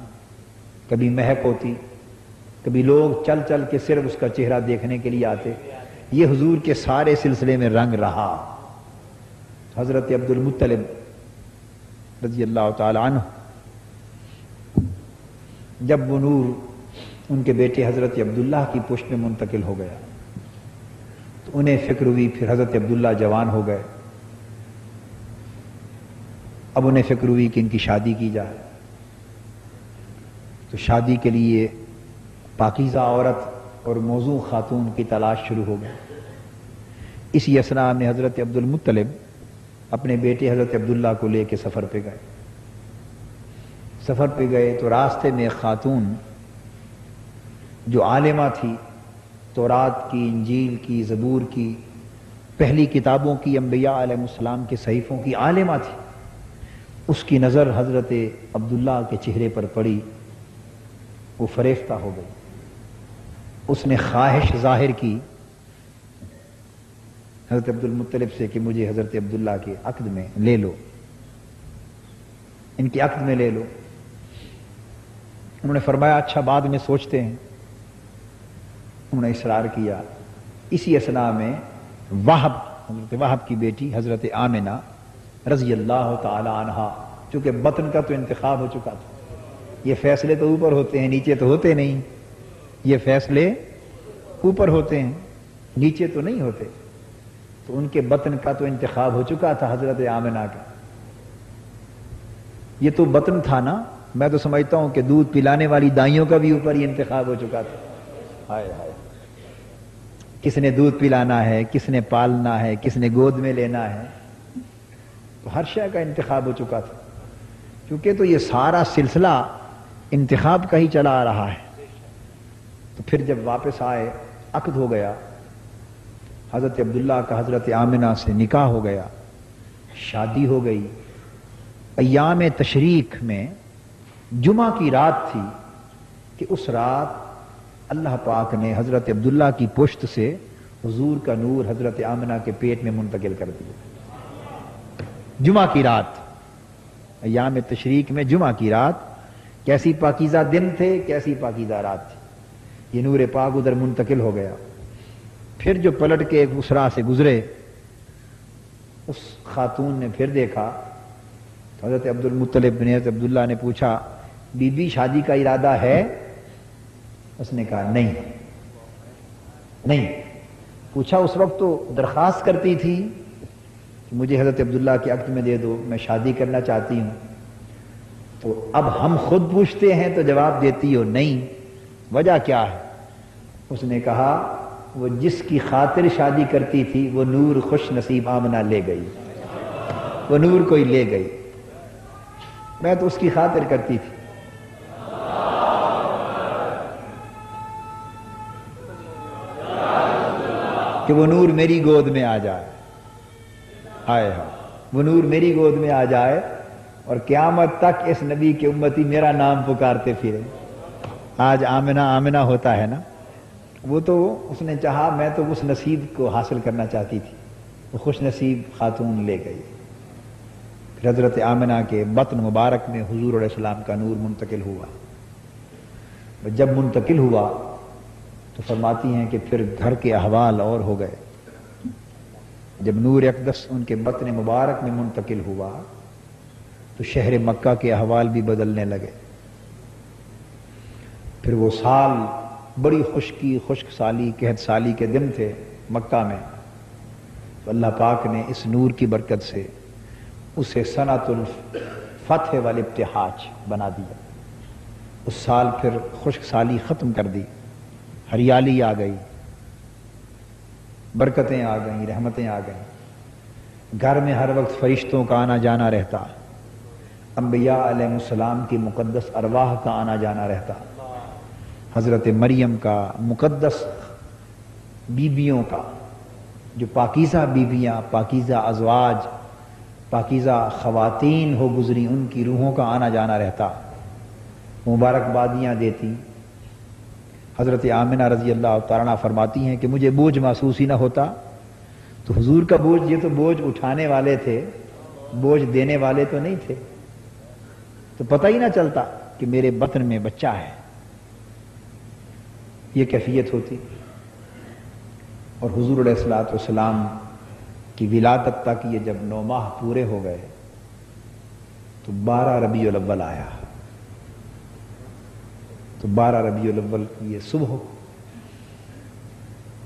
کبھی مہک ہوتی، کبھی لوگ چل چل کے صرف اس کا چہرہ دیکھنے کے لیے آتے. یہ حضور کے سارے سلسلے میں رنگ رہا. حضرت عبد المطلب رضی اللہ تعالی عنہ جب وہ نور ان کے بیٹے حضرت عبداللہ کی پشت میں منتقل ہو گیا تو انہیں فکر ہوئی. پھر حضرت عبداللہ جوان ہو گئے. اب انہیں فکر ہوئی کہ ان کی شادی کی جائے. تو شادی کے لیے پاکیزہ عورت اور موزوں خاتون کی تلاش شروع ہو گئی. اسی اثنا میں حضرت عبد المطلب اپنے بیٹے حضرت عبداللہ کو لے کے سفر پہ گئے. سفر پہ گئے تو راستے میں ایک خاتون جو عالمہ تھی، تورات کی، انجیل کی، زبور کی، پہلی کتابوں کی، انبیاء علیہ السلام کے صحیفوں کی عالمہ تھی. اس کی نظر حضرت عبداللہ کے چہرے پر پڑی. وہ فریفتہ ہو گئی. اس نے خواہش ظاہر کی حضرت عبد المطلب سے کہ مجھے حضرت عبداللہ کے عقد میں لے لو، ان کی عقد میں لے لو. انہوں نے فرمایا اچھا بعد میں سوچتے ہیں. انہوں نے اصرار کیا. اسی اثنا میں حضرت وہب کی بیٹی حضرت آمنہ رضی اللہ تعالی عنہا، چونکہ بطن کا تو انتخاب ہو چکا تھا. یہ فیصلے تو اوپر ہوتے ہیں، نیچے تو ہوتے نہیں. یہ فیصلے اوپر ہوتے ہیں، نیچے تو نہیں ہوتے. تو ان کے بطن کا تو انتخاب ہو چکا تھا حضرت آمنہ کا. یہ تو بطن تھا نا. میں تو سمجھتا ہوں کہ دودھ پلانے والی دائیوں کا بھی اوپر ہی انتخاب ہو چکا تھا. ہائے ہائے، کس نے دودھ پلانا ہے، کس نے پالنا ہے، کس نے گود میں لینا ہے. تو ہر شے کا انتخاب ہو چکا تھا. کیونکہ تو یہ سارا سلسلہ انتخاب کا ہی چلا آ رہا ہے. تو پھر جب واپس آئے عقد ہو گیا. حضرت عبداللہ کا حضرت آمنہ سے نکاح ہو گیا، شادی ہو گئی. ایام تشریق میں جمعہ کی رات تھی کہ اس رات اللہ پاک نے حضرت عبداللہ کی پشت سے حضور کا نور حضرت آمنہ کے پیٹ میں منتقل کر دیا. جمعہ کی رات، ایام تشریق میں جمعہ کی رات. کیسی پاکیزہ دن تھے، کیسی پاکیزہ رات تھی. یہ نور پاک ادھر منتقل ہو گیا. پھر جو پلٹ کے اس راہ سے گزرے، اس خاتون نے پھر دیکھا. حضرت عبد المطلب بن حضرت عبداللہ نے پوچھا بی بی شادی کا ارادہ ہے؟ اس نے کہا نہیں نہیں. پوچھا اس وقت تو درخواست کرتی تھی کہ مجھے حضرت عبداللہ کے عقد میں دے دو، میں شادی کرنا چاہتی ہوں. تو اب ہم خود پوچھتے ہیں تو جواب دیتی ہو نہیں، وجہ کیا ہے؟ اس نے کہا وہ جس کی خاطر شادی کرتی تھی وہ نور خوش نصیب آمنہ لے گئی، وہ نور کوئی لے گئی، میں تو اس کی خاطر کرتی تھی. کہ وہ نور میری گود میں آ جائے، ہائے ہائے، وہ نور میری گود میں آ جائے اور قیامت تک اس نبی کے امتی میرا نام پکارتے پھرے. آج آمنہ آمنہ ہوتا ہے نا، وہ تو اس نے چاہا، میں تو اس نصیب کو حاصل کرنا چاہتی تھی، وہ خوش نصیب خاتون لے گئی. پھر حضرت آمنہ کے بطن مبارک میں حضور علیہ السلام کا نور منتقل ہوا. جب منتقل ہوا تو فرماتی ہیں کہ پھر گھر کے احوال اور ہو گئے. جب نور اقدس ان کے بطن مبارک میں منتقل ہوا تو شہر مکہ کے احوال بھی بدلنے لگے. پھر وہ سال بڑی خشکی، خشک سالی، قحط سالی کے دن تھے مکہ میں. تو اللہ پاک نے اس نور کی برکت سے اسے سنۃ الفتح والابتہاج بنا دیا. اس سال پھر خشک سالی ختم کر دی، ہریالی آ گئی، برکتیں آ گئیں، رحمتیں آ گئیں. گھر میں ہر وقت فرشتوں کا آنا جانا رہتا، انبیاء علیہ السلام کی مقدس ارواح کا آنا جانا رہتا، حضرت مریم کا، مقدس بیبیوں کا، جو پاکیزہ بیبیاں، پاکیزہ ازواج، پاکیزہ خواتین ہو گزری، ان کی روحوں کا آنا جانا رہتا، مبارکبادیاں دیتی. حضرت آمنہ رضی اللہ تعالیٰ عنہ فرماتی ہیں کہ مجھے بوجھ محسوس ہی نہ ہوتا. تو حضور کا بوجھ، یہ تو بوجھ اٹھانے والے تھے، بوجھ دینے والے تو نہیں تھے، تو پتہ ہی نہ چلتا کہ میرے بطن میں بچہ ہے. یہ کیفیت ہوتی. اور حضور علیہ الصلوۃ والسلام کی ولادت تک یہ جب 9 ماہ پورے ہو گئے تو 12 ربیع الاول آیا. تو 12 ربیع الاول کی یہ صبح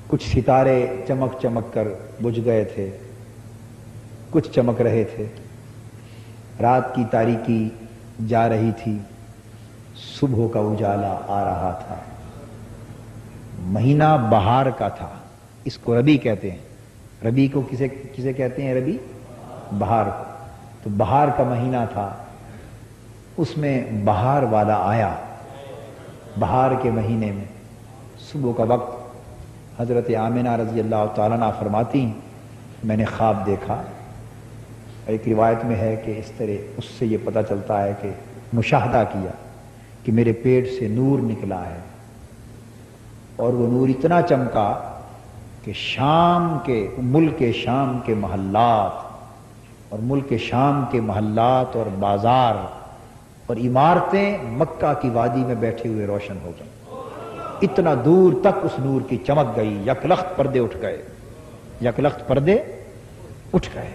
کچھ ستارے چمک چمک کر بجھ گئے تھے، کچھ چمک رہے تھے، رات کی تاریکی جا رہی تھی، صبح کا اجالا آ رہا تھا. مہینہ بہار کا تھا، اس کو ربیع کہتے ہیں. ربیع کو کسے کہتے ہیں؟ ربیع، بہار کو. تو بہار کا مہینہ تھا، اس میں بہار والا آیا. بہار کے مہینے میں صبح کا وقت حضرت آمنہ رضی اللہ تعالیٰ عنہ فرماتی میں نے خواب دیکھا. ایک روایت میں ہے کہ اس طرح اس سے یہ پتہ چلتا ہے کہ مشاہدہ کیا کہ میرے پیٹ سے نور نکلا ہے، اور وہ نور اتنا چمکا کہ شام کے، ملک شام کے محلات اور ملک شام کے محلات اور بازار اور عمارتیں مکہ کی وادی میں بیٹھے ہوئے روشن ہو گئیں. اتنا دور تک اس نور کی چمک گئی، یکلخت پردے اٹھ گئے، یکلخت پردے اٹھ گئے.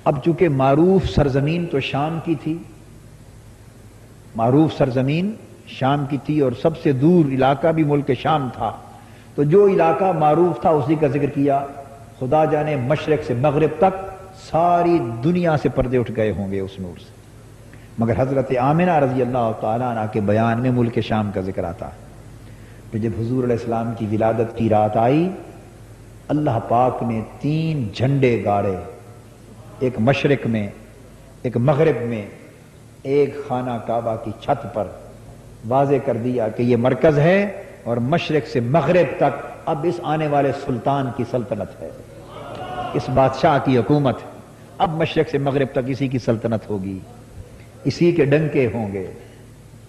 اب چونکہ معروف سرزمین تو شام کی تھی، معروف سرزمین شام کی تھی، اور سب سے دور علاقہ بھی ملک شام تھا. تو جو علاقہ معروف تھا اسی کا ذکر کیا. خدا جانے مشرق سے مغرب تک ساری دنیا سے پردے اٹھ گئے ہوں گے اس نور سے. مگر حضرت آمنہ رضی اللہ تعالیٰ عنہ کے بیان میں ملک شام کا ذکر آتا ہے. پھر جب حضور علیہ السلام کی ولادت کی رات آئی، اللہ پاک نے 3 جھنڈے گاڑے، ایک مشرق میں، ایک مغرب میں، ایک خانہ کعبہ کی چھت پر. واضح کر دیا کہ یہ مرکز ہے اور مشرق سے مغرب تک اب اس آنے والے سلطان کی سلطنت ہے، اس بادشاہ کی حکومت. اب مشرق سے مغرب تک اسی کی سلطنت ہوگی، اسی کے ڈنکے ہوں گے،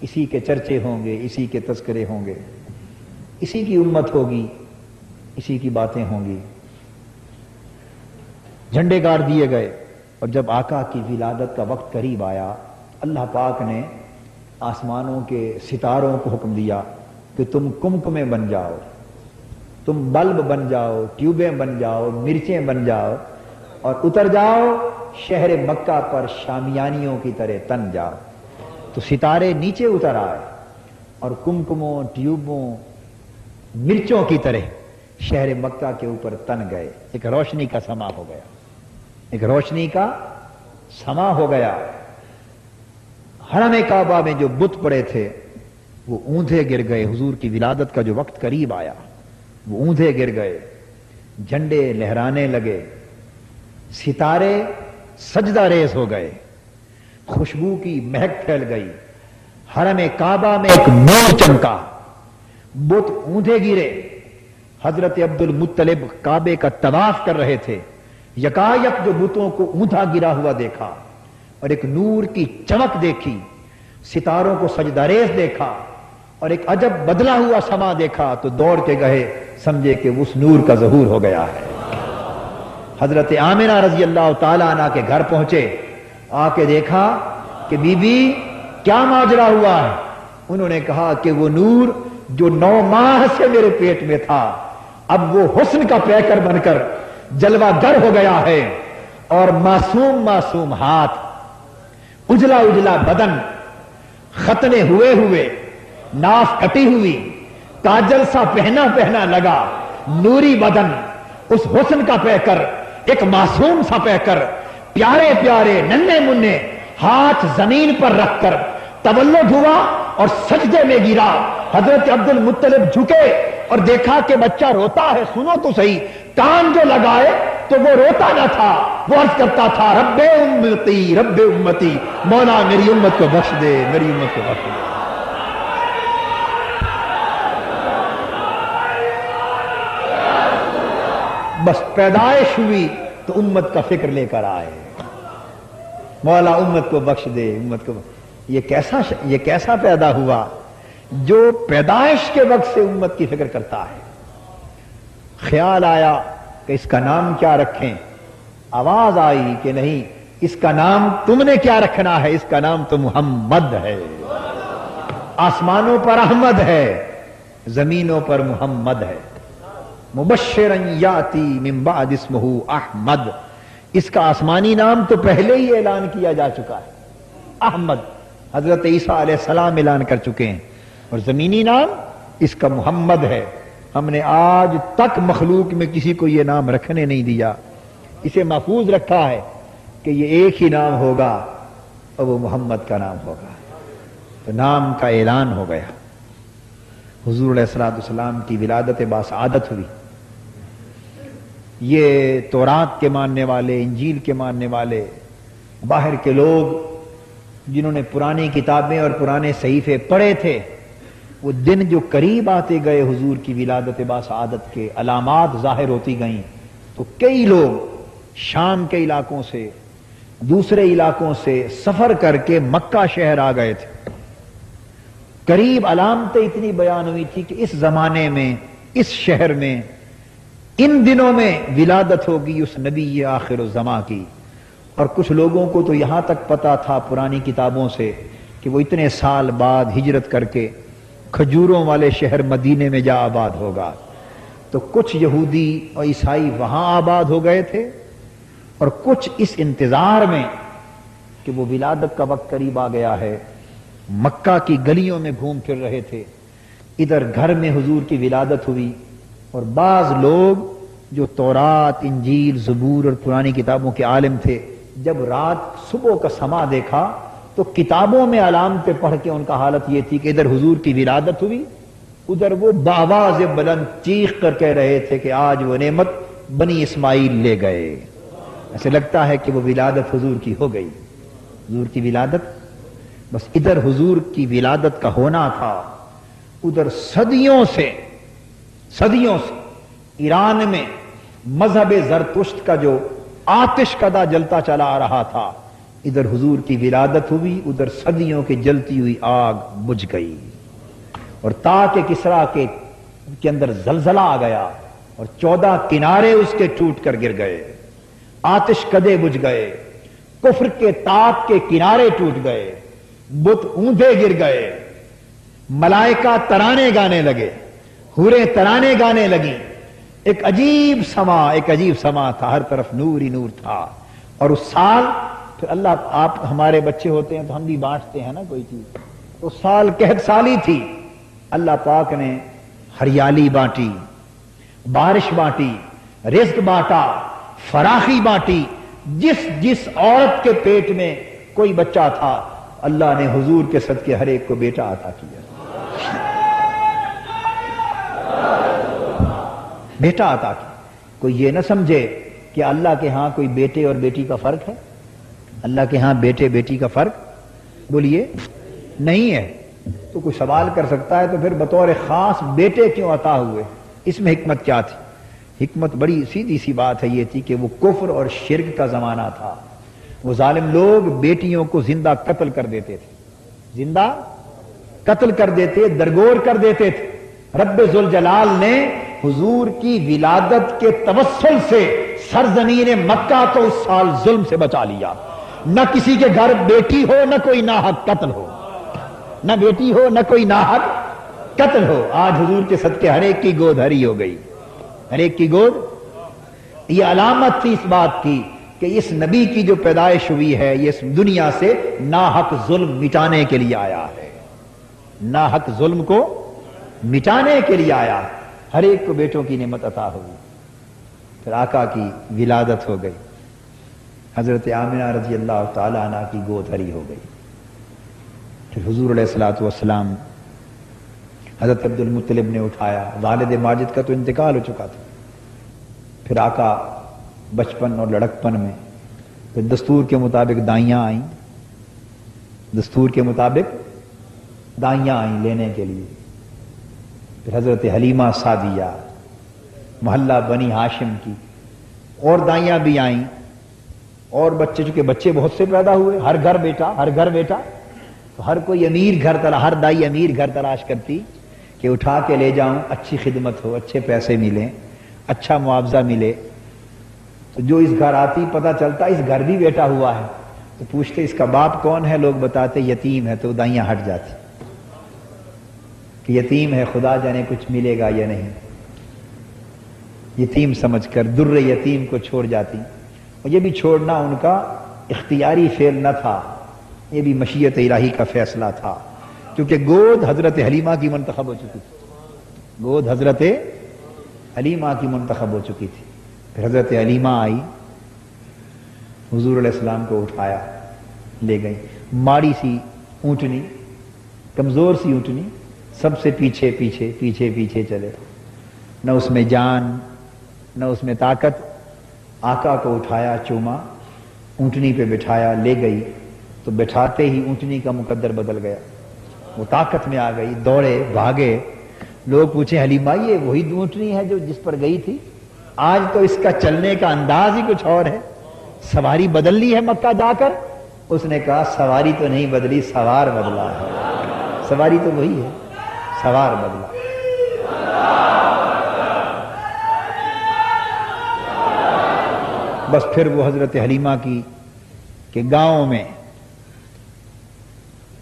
اسی کے چرچے ہوں گے، اسی کے تذکرے ہوں گے، اسی کی امت ہوگی، اسی کی باتیں ہوں گی. جھنڈے گاڑ دیے گئے. اور جب آقا کی ولادت کا وقت قریب آیا، اللہ پاک نے آسمانوں کے ستاروں کو حکم دیا کہ تم کمکمے بن جاؤ، تم بلب بن جاؤ، ٹیوبیں بن جاؤ، مرچیں بن جاؤ، اور اتر جاؤ شہر مکہ پر شامیانیوں کی طرح تن جاؤ. تو ستارے نیچے اتر آئے اور کمکموں، ٹیوبوں، مرچوں کی طرح شہر مکہ کے اوپر تن گئے، ایک روشنی کا سما ہو گیا، ایک روشنی کا سما ہو گیا۔ حرم کعبہ میں جو بت پڑے تھے وہ اوندھے گر گئے، حضور کی ولادت کا جو وقت قریب آیا وہ اوندھے گر گئے، جھنڈے لہرانے لگے، ستارے سجدہ ریز ہو گئے، خوشبو کی مہک پھیل گئی، حرم کعبہ میں ایک نور چمکا، بت اوندھے گرے۔ حضرت عبد المطلب کعبے کا طواف کر رہے تھے، یکایک جو بتوں کو اوندھا گرا ہوا دیکھا اور ایک نور کی چمک دیکھی، ستاروں کو سجدہ ریز دیکھا اور ایک عجب بدلا ہوا سما دیکھا تو دوڑ کے گئے، سمجھے کہ اس نور کا ظہور ہو گیا ہے۔ حضرت آمنہ رضی اللہ تعالیٰ عنہ کے گھر پہنچے، آ کے دیکھا کہ بی بی کیا ماجرا ہوا ہے؟ انہوں نے کہا کہ وہ نور جو 9 ماہ سے میرے پیٹ میں تھا اب وہ حسن کا پیکر بن کر جلوہ گر ہو گیا ہے، اور معصوم معصوم ہاتھ، اجلا اجلا بدن، ختنے ہوئے ہوئے، ناف کٹی ہوئی، کاجل سا پہنا پہنا لگا، نوری بدن، اس حسن کا پیکر، ایک معصوم سا پیکر، پیارے پیارے ننھے منھے ہاتھ زمین پر رکھ کر تولد ہوا اور سجدے میں گرا۔ حضرت عبد المطلب جھکے اور دیکھا کہ بچہ روتا ہے، سنو تو صحیح، کان جو لگائے تو وہ روتا نہ تھا، وہ عرض کرتا تھا رب امتی رب امتی، مولا میری امت کو بخش دے، میری امت کو بخش دے۔ بس پیدائش ہوئی تو امت کا فکر لے کر آئے، مولا امت کو بخش دے، امت کو بخش۔ یہ کیسا پیدا ہوا جو پیدائش کے وقت سے امت کی فکر کرتا ہے۔ خیال آیا کہ اس کا نام کیا رکھیں، آواز آئی کہ نہیں، اس کا نام تم نے کیا رکھنا ہے، اس کا نام تو محمد ہے۔ آسمانوں پر احمد ہے، زمینوں پر محمد ہے۔ مبشرن یاتی من بعد اسمہ احمد، اس کا آسمانی نام تو پہلے ہی اعلان کیا جا چکا ہے، احمد، حضرت عیسیٰ علیہ السلام اعلان کر چکے ہیں، اور زمینی نام اس کا محمد ہے۔ ہم نے آج تک مخلوق میں کسی کو یہ نام رکھنے نہیں دیا، اسے محفوظ رکھا ہے کہ یہ ایک ہی نام ہوگا اور وہ محمد کا نام ہوگا۔ تو نام کا اعلان ہو گیا۔ حضور علیہ الصلوۃ والسلام کی ولادت باسعادت ہوئی۔ یہ تورات کے ماننے والے، انجیل کے ماننے والے، باہر کے لوگ جنہوں نے پرانی کتابیں اور پرانے صحیفے پڑھے تھے، وہ دن جو قریب آتے گئے حضور کی ولادت باسعادت کے، علامات ظاہر ہوتی گئیں، تو کئی لوگ شام کے علاقوں سے، دوسرے علاقوں سے سفر کر کے مکہ شہر آ گئے تھے۔ قریب علامتیں اتنی بیان ہوئی تھی کہ اس زمانے میں، اس شہر میں، ان دنوں میں ولادت ہوگی اس نبی آخر الزماں کی۔ اور کچھ لوگوں کو تو یہاں تک پتا تھا پرانی کتابوں سے کہ وہ اتنے سال بعد ہجرت کر کے کھجوروں والے شہر مدینے میں جا آباد ہوگا۔ تو کچھ یہودی اور عیسائی وہاں آباد ہو گئے تھے، اور کچھ اس انتظار میں کہ وہ ولادت کا وقت قریب آ گیا ہے، مکہ کی گلیوں میں گھوم پھر رہے تھے۔ ادھر گھر میں حضور کی ولادت ہوئی، اور بعض لوگ جو تورات، انجیل، زبور اور پرانی کتابوں کے عالم تھے، جب رات صبح کا سما دیکھا تو کتابوں میں علامتیں پڑھ کے ان کا حالت یہ تھی کہ ادھر حضور کی ولادت ہوئی، ادھر وہ بآواز بلند چیخ کر کہہ رہے تھے کہ آج وہ نعمت بنی اسماعیل لے گئے۔ ایسے لگتا ہے کہ وہ ولادت حضور کی ہو گئی، حضور کی ولادت۔ بس ادھر حضور کی ولادت کا ہونا تھا، ادھر صدیوں سے ایران میں مذہب زرتشت کا جو آتش کدا جلتا چلا آ رہا تھا، ادھر حضور کی ولادت ہوئی، ادھر صدیوں کی جلتی ہوئی آگ بجھ گئی، اور تاک کسرا کے اندر زلزلہ آ گیا، اور 14 کنارے اس کے ٹوٹ کر گر گئے، آتش کدے بجھ گئے، کفر کے تاک کے کنارے ٹوٹ گئے، بت اوندھے گر گئے، ملائکہ ترانے گانے لگے، حوریں ترانے گانے لگیں۔ ایک عجیب سما تھا، ہر طرف نور ہی نور تھا۔ اور اس سال پھر اللہ، آپ ہمارے بچے ہوتے ہیں تو ہم بھی بانٹتے ہیں نا کوئی چیز، تو سال قحط سالی تھی، اللہ پاک نے ہریالی بانٹی، بارش بانٹی، رزق بانٹا، فراخی بانٹی. جس جس عورت کے پیٹ میں کوئی بچہ تھا اللہ نے حضور کے صدقے ہر ایک کو بیٹا عطا کیا. بیٹا عطا کیا. کوئی یہ نہ سمجھے کہ اللہ کے ہاں کوئی بیٹے اور بیٹی کا فرق ہے. اللہ کے ہاں بیٹے بیٹی کا فرق بولیے نہیں ہے. تو کوئی سوال کر سکتا ہے تو پھر بطور خاص بیٹے کیوں عطا ہوئے؟ اس میں حکمت کیا تھی؟ حکمت بڑی سیدھی سی بات ہے، یہ تھی کہ وہ کفر اور شرک کا زمانہ تھا. وہ ظالم لوگ بیٹیوں کو زندہ قتل کر دیتے تھے، زندہ قتل کر دیتے، درگور کر دیتے تھے. رب ذوالجلال نے حضور کی ولادت کے توسل سے سرزمین مکہ کو اس سال ظلم سے بچا لیا. نہ کسی کے گھر بیٹی ہو، نہ کوئی ناحق قتل ہو، نہ بیٹی ہو نہ کوئی ناحق قتل ہو. آج حضور کے صدقے ہر ایک کی گود ہری ہو گئی، ہر ایک کی گود. یہ علامت تھی اس بات کی کہ اس نبی کی جو پیدائش ہوئی ہے یہ اس دنیا سے ناحق ظلم مٹانے کے لیے آیا ہے. ناحق ظلم کو مٹانے کے لیے آیا. ہر ایک کو بیٹوں کی نعمت عطا ہوئی. پھر آقا کی ولادت ہو گئی. حضرت آمنہ رضی اللہ تعالی عنہ کی گود ہری ہو گئی. پھر حضور علیہ الصلوۃ والسلام حضرت عبد المطلب نے اٹھایا. والد ماجد کا تو انتقال ہو چکا تھا. پھر آقا بچپن اور لڑکپن میں پھر دستور کے مطابق دائیاں آئیں، دستور کے مطابق دائیاں آئیں لینے کے لیے. پھر حضرت حلیمہ سعدیہ محلہ بنی ہاشم کی اور دائیاں بھی آئیں. اور بچے، چونکہ بچے بہت سے پیدا ہوئے، ہر گھر بیٹا، ہر گھر بیٹا، تو ہر کوئی امیر گھر تلاش، ہر دائی امیر گھر تلاش کرتی کہ اٹھا کے لے جاؤں، اچھی خدمت ہو، اچھے پیسے ملیں، اچھا معاوضہ ملے. تو جو اس گھر آتی پتہ چلتا اس گھر بھی بیٹا ہوا ہے تو پوچھتے اس کا باپ کون ہے؟ لوگ بتاتے یتیم ہے. تو دائیاں ہٹ جاتی کہ یتیم ہے، خدا جانے کچھ ملے گا یا نہیں. یتیم سمجھ کر در یتیم کو چھوڑ جاتی. اور یہ بھی چھوڑنا ان کا اختیاری فعل نہ تھا، یہ بھی مشیت الہی کا فیصلہ تھا، کیونکہ گود حضرت حلیمہ کی منتخب ہو چکی تھی. گود حضرت حلیمہ کی منتخب ہو چکی تھی. پھر حضرت حلیمہ آئی، حضور علیہ السلام کو اٹھایا، لے گئی. ماڑی سی اونٹنی، کمزور سی اونٹنی، سب سے پیچھے پیچھے پیچھے پیچھے چلے، نہ اس میں جان نہ اس میں طاقت. آقا کو اٹھایا، چوما، اونٹنی پہ بٹھایا، لے گئی. تو بٹھاتے ہی اونٹنی کا مقدر بدل گیا، وہ طاقت میں آ گئی. دوڑے بھاگے. لوگ پوچھیں حلیمہ یہ وہی اونٹنی ہے جو جس پر گئی تھی؟ آج تو اس کا چلنے کا انداز ہی کچھ اور ہے، سواری بدل لی ہے مکہ جا کر. اس نے کہا سواری تو نہیں بدلی، سوار بدلا ہے. سواری تو وہی ہے، سوار بدلا. بس پھر وہ حضرت حلیمہ کی کہ گاؤں میں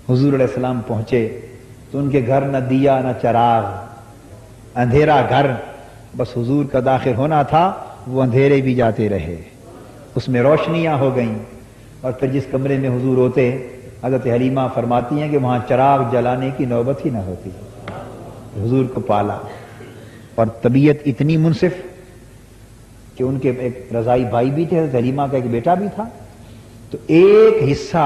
حضور علیہ السلام پہنچے تو ان کے گھر نہ دیا نہ چراغ، اندھیرا گھر. بس حضور کا داخل ہونا تھا، وہ اندھیرے بھی جاتے رہے، اس میں روشنیاں ہو گئیں. اور پھر جس کمرے میں حضور ہوتے حضرت حلیمہ فرماتی ہیں کہ وہاں چراغ جلانے کی نوبت ہی نہ ہوتی. حضور کو پالا. اور طبیعت اتنی منصف کہ ان کے ایک رضائی بھائی بھی تھے، حضرت حلیمہ کا ایک بیٹا بھی تھا. تو ایک حصہ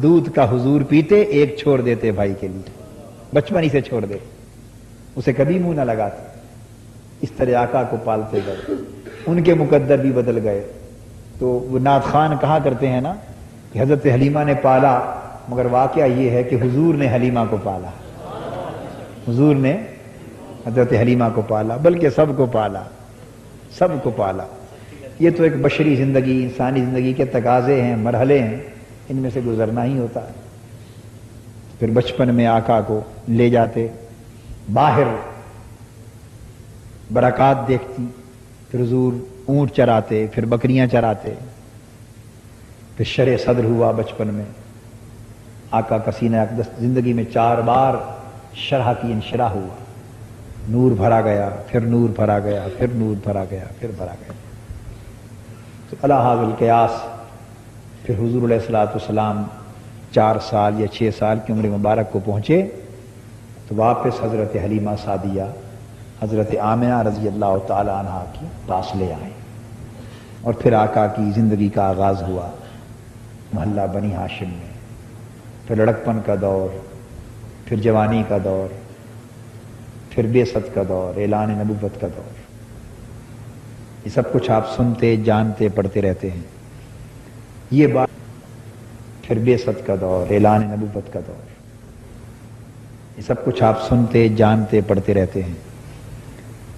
دودھ کا حضور پیتے، ایک چھوڑ دیتے بھائی کے لیے، بچپن ہی سے چھوڑ دے، اسے کبھی منہ نہ لگاتے. اس طرح آقا کو پالتے گئے. ان کے مقدر بھی بدل گئے. تو وہ نعت خان کہا کرتے ہیں نا کہ حضرت حلیمہ نے پالا، مگر واقعہ یہ ہے کہ حضور نے حلیمہ کو پالا. حضور نے حضرت حلیمہ کو پالا، بلکہ سب کو پالا، سب کو پالا. یہ تو ایک بشری زندگی، انسانی زندگی کے تقاضے ہیں، مرحلے ہیں، ان میں سے گزرنا ہی ہوتا ہے. پھر بچپن میں آقا کو لے جاتے، باہر برکات دیکھتی. پھر حضور اونٹ چراتے، پھر بکریاں چراتے. پھر شرع صدر ہوا بچپن میں. آقا کا سینہ اقدس زندگی میں 4 بار شرح کی انشراح ہوا. نور بھرا گیا، پھر نور بھرا گیا، پھر نور بھرا گیا، پھر بھرا گیا. تو علی ھذا القیاس پھر حضور علیہ الصلوۃ والسلام 4 سال یا 6 سال کی عمر مبارک کو پہنچے تو واپس حضرت حلیمہ سعدیہ حضرت آمنہ رضی اللہ تعالی عنہ کی پاس لے آئے اور پھر آقا کی زندگی کا آغاز ہوا محلہ بنی ہاشم میں، پھر لڑکپن کا دور، پھر جوانی کا دور، پھر بعثت کا دور، اعلان نبوت کا دور۔ یہ سب کچھ آپ سنتے جانتے پڑھتے رہتے ہیں۔ یہ بات پھر بعثت کا دور، اعلان نبوت کا دور، یہ سب کچھ آپ سنتے جانتے پڑھتے رہتے ہیں۔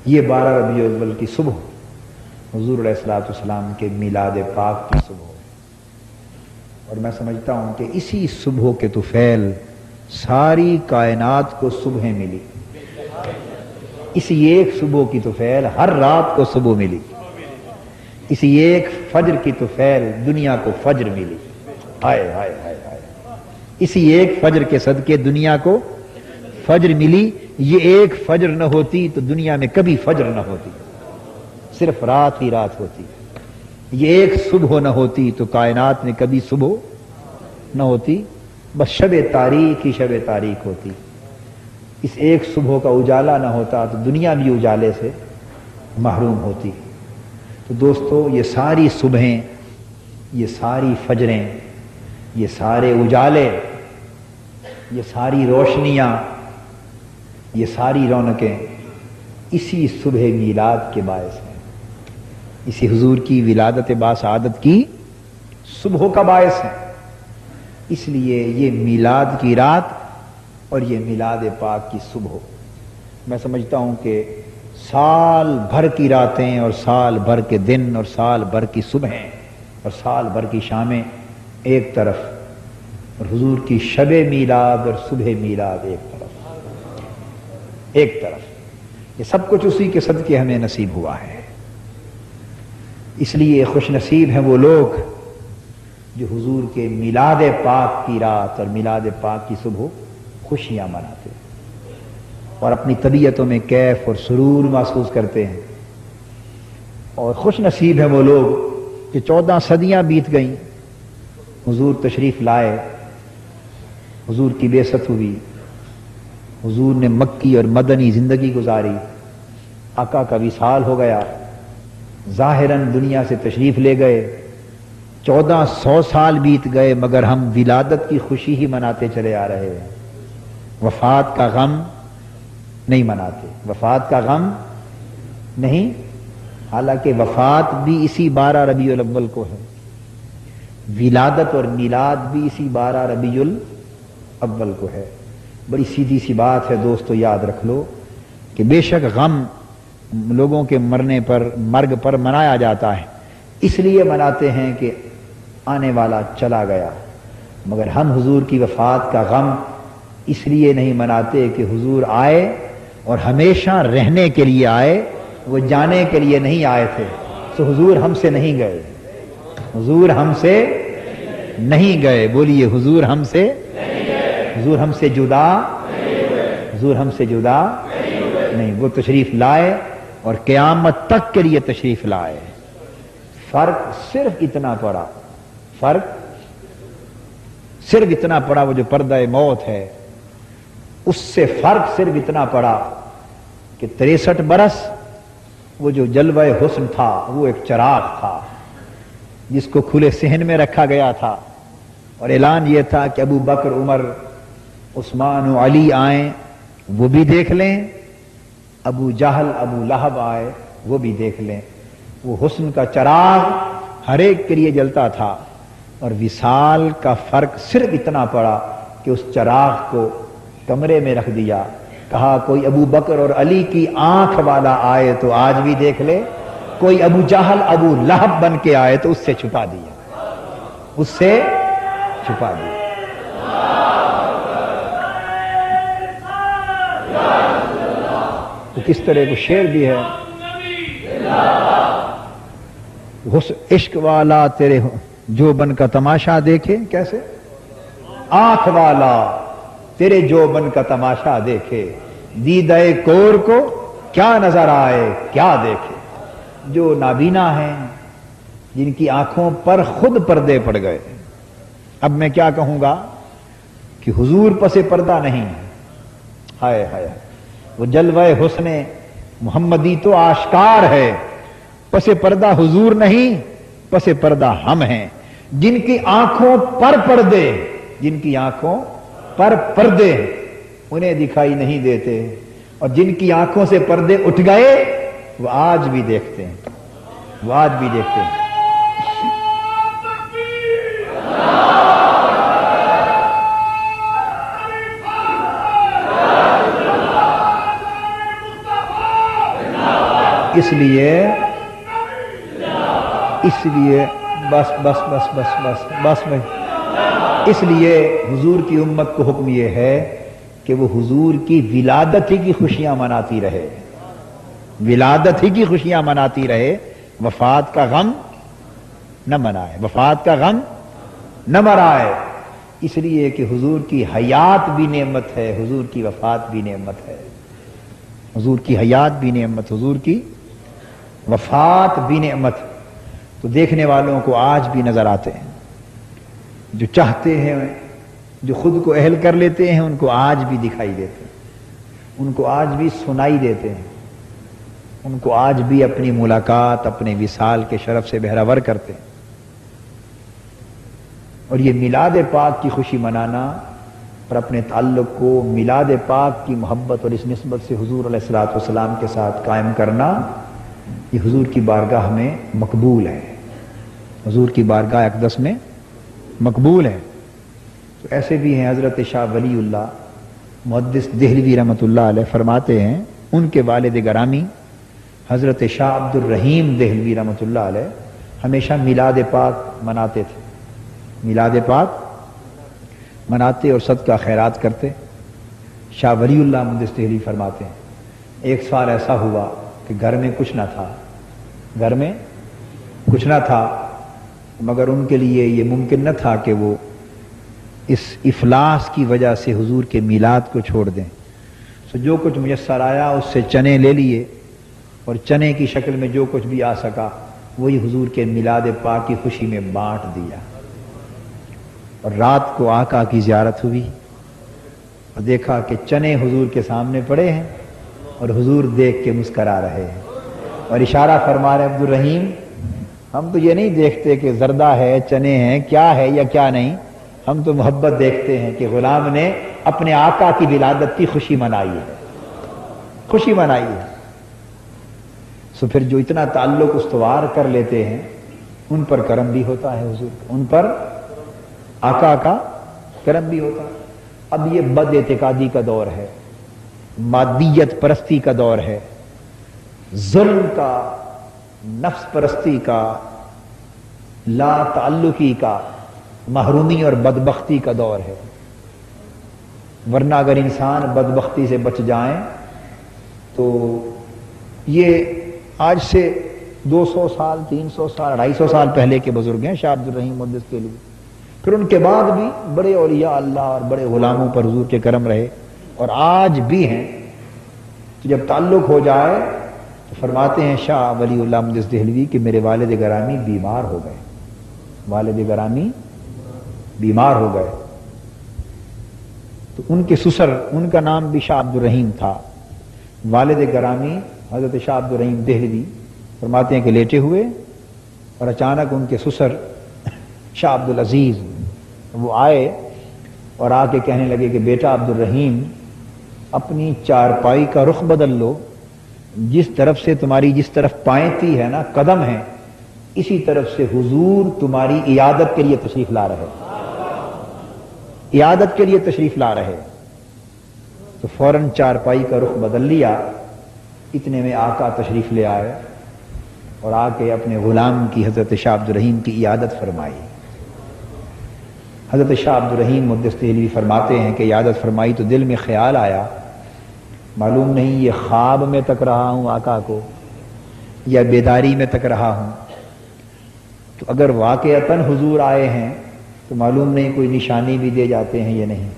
یہ 12 ربیع الاول کی صبح حضور علیہ الصلوۃ والسلام کے میلاد پاک کی صبح، اور میں سمجھتا ہوں کہ اسی صبح کے طفیل ساری کائنات کو صبح ملی، اسی ایک صبح کی طفیل ہر رات کو صبح ملی، اسی ایک فجر کی طفیل دنیا کو فجر ملی۔ ہائے ہائے ہائے ہائے، اسی ایک فجر کے صدقے دنیا کو فجر ملی۔ یہ ایک فجر نہ ہوتی تو دنیا میں کبھی فجر نہ ہوتی، صرف رات ہی رات ہوتی۔ یہ ایک صبح نہ ہوتی تو کائنات میں کبھی صبح نہ ہوتی، بس شب تاریک ہی شب تاریک ہوتی۔ اس ایک صبح کا اجالا نہ ہوتا تو دنیا بھی اجالے سے محروم ہوتی۔ تو دوستو، یہ ساری صبحیں، یہ ساری فجریں، یہ سارے اجالے، یہ ساری روشنیاں، یہ ساری رونقیں اسی صبح میلاد کے باعث ہیں، اسی حضور کی ولادت باسعادت کی صبح کا باعث ہے۔ اس لیے یہ میلاد کی رات اور یہ میلاد پاک کی صبح، میں سمجھتا ہوں کہ سال بھر کی راتیں اور سال بھر کے دن اور سال بھر کی صبحیں اور سال بھر کی شامیں ایک طرف، اور حضور کی شب میلاد اور صبح میلاد ایک طرف، یہ سب کچھ اسی کے صدقے ہمیں نصیب ہوا ہے۔ اس لیے خوش نصیب ہیں وہ لوگ جو حضور کے میلاد پاک کی رات اور میلاد پاک کی صبح خوشیاں مناتے اور اپنی طبیعتوں میں کیف اور سرور محسوس کرتے ہیں۔ اور خوش نصیب ہیں وہ لوگ کہ 14 صدیاں بیت گئیں، حضور تشریف لائے، حضور کی بعثت ہوئی، حضور نے مکی اور مدنی زندگی گزاری، آقا کا وصال ہو گیا، ظاہراً دنیا سے تشریف لے گئے، 1400 سال بیت گئے، مگر ہم ولادت کی خوشی ہی مناتے چلے آ رہے ہیں، وفات کا غم نہیں مناتے، وفات کا غم نہیں، حالانکہ وفات بھی اسی 12 ربیع الاول کو ہے، ولادت اور میلاد بھی اسی 12 ربیع الاول کو ہے۔ بڑی سیدھی سی بات ہے دوستو، یاد رکھ لو کہ بے شک غم لوگوں کے مرنے پر، مرگ پر منایا جاتا ہے، اس لیے مناتے ہیں کہ آنے والا چلا گیا، مگر ہم حضور کی وفات کا غم اس لیے نہیں مناتے کہ حضور آئے اور ہمیشہ رہنے کے لیے آئے، وہ جانے کے لیے نہیں آئے تھے۔ تو حضور ہم سے نہیں گئے، حضور ہم سے نہیں گئے، بولیے حضور ہم سے، حضور ہم سے جدا، حضور ہم سے جدا نہیں، وہ تشریف لائے اور قیامت تک کے لیے تشریف لائے۔ فرق صرف اتنا پڑا، فرق صرف اتنا پڑا، وہ جو پردہ موت ہے اس سے فرق صرف اتنا پڑا کہ 63 برس وہ جو جلوہ حسن تھا وہ ایک چراغ تھا جس کو کھلے صحن میں رکھا گیا تھا، اور اعلان یہ تھا کہ ابو بکر، عمر، عثمان و علی آئیں وہ بھی دیکھ لیں، ابو جہل، ابو لہب آئے وہ بھی دیکھ لیں۔ وہ حسن کا چراغ ہر ایک کے لیے جلتا تھا، اور وصال کا فرق صرف اتنا پڑا کہ اس چراغ کو کمرے میں رکھ دیا، کہا کوئی ابو بکر اور علی کی آنکھ والا آئے تو آج بھی دیکھ لے، کوئی ابو جہل، ابو لہب بن کے آئے تو اس سے چھپا دیا، اس سے چھپا دیا۔ تو کس طرح کو شعر بھی ہے، عشق والا تیرے جوبن کا تماشا دیکھے، کیسے؟ آنکھ والا تیرے جوبن کا تماشا دیکھے، دیدہ کور کو کیا نظر آئے کیا دیکھے۔ جو نابینا ہیں، جن کی آنکھوں پر خود پردے پڑ گئے، اب میں کیا کہوں گا کہ حضور پس پردہ نہیں، ہائے ہائے، وہ جلوہ حسن محمدی تو آشکار ہے، پس پردہ حضور نہیں، پس پردہ ہم ہیں، جن کی آنکھوں پر پردے، جن کی آنکھوں پر پردے انہیں دکھائی نہیں دیتے، اور جن کی آنکھوں سے پردے اٹھ گئے وہ آج بھی دیکھتے ہیں، وہ آج بھی دیکھتے ہیں۔ اس لیے بس بس بس بس بس بس میں اس لیے حضور کی امت کو حکم یہ ہے کہ وہ حضور کی ولادت ہی کی خوشیاں مناتی رہے، ولادت ہی کی خوشیاں مناتی رہے، وفات کا غم نہ منائے، وفات کا غم نہ مرائے، اس لیے کہ حضور کی حیات بھی نعمت ہے، حضور کی وفات بھی نعمت ہے، حضور کی حیات بھی نعمت، حضور کی وفات بھی نعمت۔ تو دیکھنے والوں کو آج بھی نظر آتے ہیں، جو چاہتے ہیں، جو خود کو اہل کر لیتے ہیں، ان کو آج بھی دکھائی دیتے ہیں، ان کو آج بھی سنائی دیتے ہیں، ان کو آج بھی اپنی ملاقات اپنے وصال کے شرف سے بہرور کرتے ہیں۔ اور یہ میلاد پاک کی خوشی منانا اور اپنے تعلق کو میلاد پاک کی محبت اور اس نسبت سے حضور علیہ الصلوۃ والسلام کے ساتھ قائم کرنا، یہ حضور کی بارگاہ میں مقبول ہے، حضور کی بارگاہ اقدس میں مقبول ہے۔ تو ایسے بھی ہیں حضرت شاہ ولی اللہ محدث دہلوی رحمۃ اللہ علیہ، فرماتے ہیں ان کے والد گرامی حضرت شاہ عبد الرحیم دہلوی رحمۃ اللہ علیہ ہمیشہ میلاد پاک مناتے تھے، میلاد پاک مناتے اور صدقہ خیرات کرتے۔ شاہ ولی اللہ محدث دہلوی فرماتے ہیں ایک سال ایسا ہوا کہ گھر میں کچھ نہ تھا، گھر میں کچھ نہ تھا، مگر ان کے لیے یہ ممکن نہ تھا کہ وہ اس افلاس کی وجہ سے حضور کے میلاد کو چھوڑ دیں، تو جو کچھ میسر آیا اس سے چنے لے لیے، اور چنے کی شکل میں جو کچھ بھی آ سکا وہی حضور کے میلاد پاک کی خوشی میں بانٹ دیا۔ اور رات کو آقا کی زیارت ہوئی اور دیکھا کہ چنے حضور کے سامنے پڑے ہیں اور حضور دیکھ کے مسکرا رہے ہیں، اور اشارہ فرما رہے عبد الرحیم ہم تو یہ نہیں دیکھتے کہ زردہ ہے، چنے ہیں، کیا ہے یا کیا نہیں، ہم تو محبت دیکھتے ہیں کہ غلام نے اپنے آقا کی ولادت کی خوشی منائی ہے، خوشی منائی ہے۔ سو پھر جو اتنا تعلق استوار کر لیتے ہیں ان پر کرم بھی ہوتا ہے حضور کا، ان پر آقا کا کرم بھی ہوتا ہے۔ اب یہ بد اعتقادی کا دور ہے، مادیت پرستی کا دور ہے، ظلم کا، نفس پرستی کا، لا تعلقی کا، محرومی اور بدبختی کا دور ہے۔ ورنہ اگر انسان بدبختی سے بچ جائیں تو یہ آج سے 200 سال 300 سال 250 سال پہلے کے بزرگ ہیں شاہ عبد الرحیم محدث کے لیے، پھر ان کے بعد بھی بڑے اولیاء اللہ اور بڑے غلاموں پر حضور کے کرم رہے اور آج بھی ہیں۔ تو جب تعلق ہو جائے تو فرماتے ہیں شاہ ولی اللہ محدث دہلوی کہ میرے والد گرامی بیمار ہو گئے، والد گرامی بیمار ہو گئے، تو ان کے سسر، ان کا نام بھی شاہ عبد الرحیم تھا، والد گرامی حضرت شاہ عبد الرحیم دہلوی فرماتے ہیں کہ لیٹے ہوئے اور اچانک ان کے سسر شاہ عبد العزیز وہ آئے اور آ کے کہنے لگے کہ بیٹا عبد الرحیم اپنی چارپائی کا رخ بدل لو، جس طرف سے تمہاری جس طرف پائیں ہے نا قدم ہے، اسی طرف سے حضور تمہاری عیادت کے لیے تشریف لا رہے، عیادت کے لیے تشریف لا رہے۔ تو فوراً چارپائی کا رخ بدل لیا، اتنے میں آقا تشریف لے آئے اور آ کے اپنے غلام کی حضرت شاہ عبد الرحیم کی عیادت فرمائی۔ حضرت شاہ عبد الرحیم محدث دہلوی فرماتے ہیں کہ عیادت فرمائی تو دل میں خیال آیا، معلوم نہیں یہ خواب میں تک رہا ہوں آقا کو یا بیداری میں تک رہا ہوں، تو اگر واقعتاً حضور آئے ہیں تو معلوم نہیں کوئی نشانی بھی دے جاتے ہیں یا نہیں۔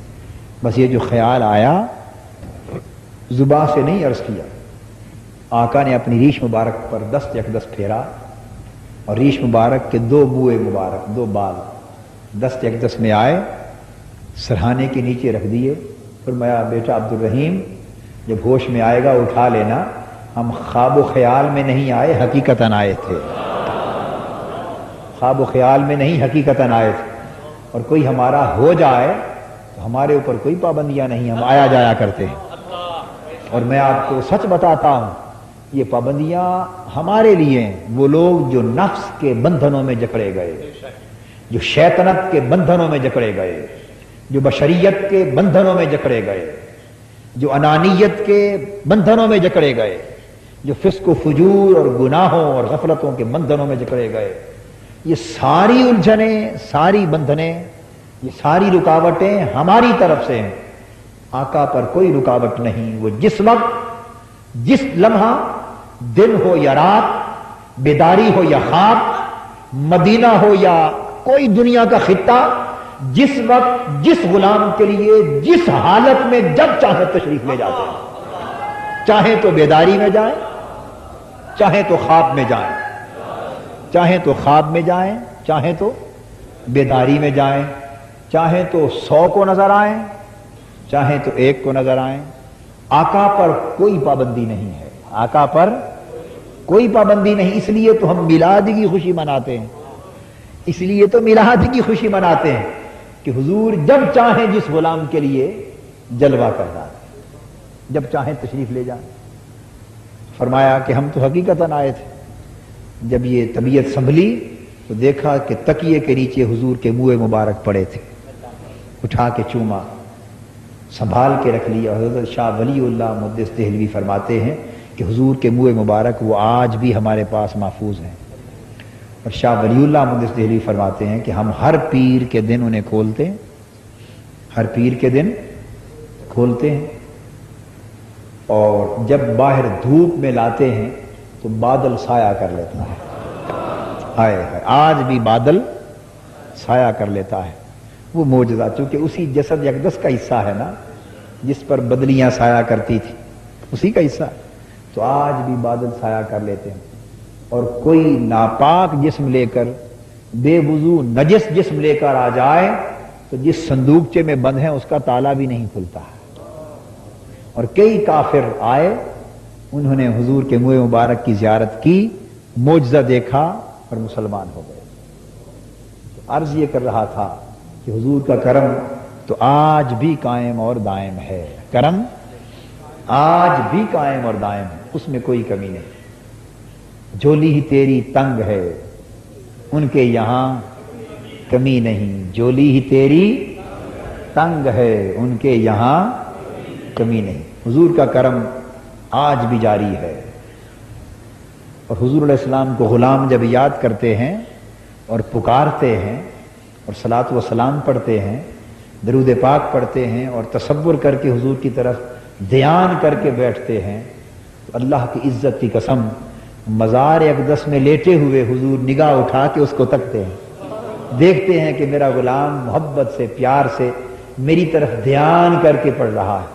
بس یہ جو خیال آیا زباں سے نہیں عرض کیا، آقا نے اپنی ریش مبارک پر دست یکدست پھیرا اور ریش مبارک کے 2 بوئے مبارک 2 بال دست یکدست میں آئے، سرہانے کے نیچے رکھ دیے، فرمایا بیٹا عبد الرحیم جب ہوش میں آئے گا اٹھا لینا، ہم خواب و خیال میں نہیں آئے، حقیقتاً آئے تھے، خواب و خیال میں نہیں حقیقتاً آئے تھے۔ اور کوئی ہمارا ہو جائے تو ہمارے اوپر کوئی پابندیاں نہیں، ہم آیا جایا کرتے ہیں۔ اور میں آپ کو سچ بتاتا ہوں، یہ پابندیاں ہمارے لیے ہیں، وہ لوگ جو نفس کے بندھنوں میں جکڑے گئے، جو شیطنت کے بندھنوں میں جکڑے گئے، جو بشریت کے بندھنوں میں جکڑے گئے، جو انانیت کے بندھنوں میں جکڑے گئے، جو فسق و فجور اور گناہوں اور غفلتوں کے بندھنوں میں جکڑے گئے۔ یہ ساری الجھنیں، ساری بندھنیں، یہ ساری رکاوٹیں ہماری طرف سے ہیں، آقا پر کوئی رکاوٹ نہیں۔ وہ جس وقت، جس لمحہ، دن ہو یا رات، بیداری ہو یا خواب، مدینہ ہو یا کوئی دنیا کا خطہ، جس وقت جس غلام کے لیے جس حالت میں جب چاہے تشریف لے جاتے ہیں، چاہے تو بیداری میں جائیں، چاہے تو خواب میں جائیں، چاہے تو خواب میں جائیں، چاہے تو بیداری میں جائیں، چاہے تو 100 کو نظر آئیں، چاہے تو 1 کو نظر آئیں۔ آقا پر کوئی پابندی نہیں ہے، آقا پر کوئی پابندی نہیں۔ اس لیے تو ہم میلاد کی خوشی مناتے ہیں، اس لیے تو میلاد کی خوشی مناتے ہیں کہ حضور جب چاہیں جس غلام کے لیے جلوہ کر دیں، جب چاہیں تشریف لے جائیں۔ فرمایا کہ ہم تو حقیقتاً آئے تھے۔ جب یہ طبیعت سنبھلی تو دیکھا کہ تکیے کے نیچے حضور کے منہ مبارک پڑے تھے، اٹھا کے چوما، سنبھال کے رکھ لیا۔ حضرت شاہ ولی اللہ محدث دہلوی فرماتے ہیں کہ حضور کے منہ مبارک وہ آج بھی ہمارے پاس محفوظ ہیں۔ اور شاہ ولی اللہ محدث دہلوی فرماتے ہیں کہ ہم ہر پیر کے دن انہیں کھولتے ہیں، ہر پیر کے دن کھولتے ہیں، اور جب باہر دھوپ میں لاتے ہیں تو بادل سایہ کر لیتا ہے۔ ہائے ہائے، آج بھی بادل سایہ کر لیتا ہے۔ وہ معجزہ، چونکہ اسی جسد اقدس کا حصہ ہے نا جس پر بدلیاں سایہ کرتی تھی، اسی کا حصہ، تو آج بھی بادل سایہ کر لیتے ہیں۔ اور کوئی ناپاک جسم لے کر، بے وضو نجس جسم لے کر آ جائے تو جس صندوقچے میں بند ہیں اس کا تالا بھی نہیں کھلتا۔ اور کئی کافر آئے، انہوں نے حضور کے منہ مبارک کی زیارت کی، معجزہ دیکھا اور مسلمان ہو گئے۔ تو عرض یہ کر رہا تھا کہ حضور کا کرم تو آج بھی قائم اور دائم ہے، کرم آج بھی قائم اور دائم ہے، اس میں کوئی کمی نہیں۔ جھولی ہی تیری تنگ ہے، ان کے یہاں کمی نہیں، جھولی ہی تیری تنگ ہے، ان کے یہاں کمی نہیں۔ حضور کا کرم آج بھی جاری ہے۔ اور حضور علیہ السلام کو غلام جب یاد کرتے ہیں اور پکارتے ہیں اور صلاۃ و سلام پڑھتے ہیں، درود پاک پڑھتے ہیں اور تصور کر کے حضور کی طرف دھیان کر کے بیٹھتے ہیں، تو اللہ کی عزت کی قسم، مزار اقدس میں لیٹے ہوئے حضور نگاہ اٹھا کے اس کو تکتے ہیں، دیکھتے ہیں کہ میرا غلام محبت سے، پیار سے میری طرف دھیان کر کے پڑھ رہا ہے،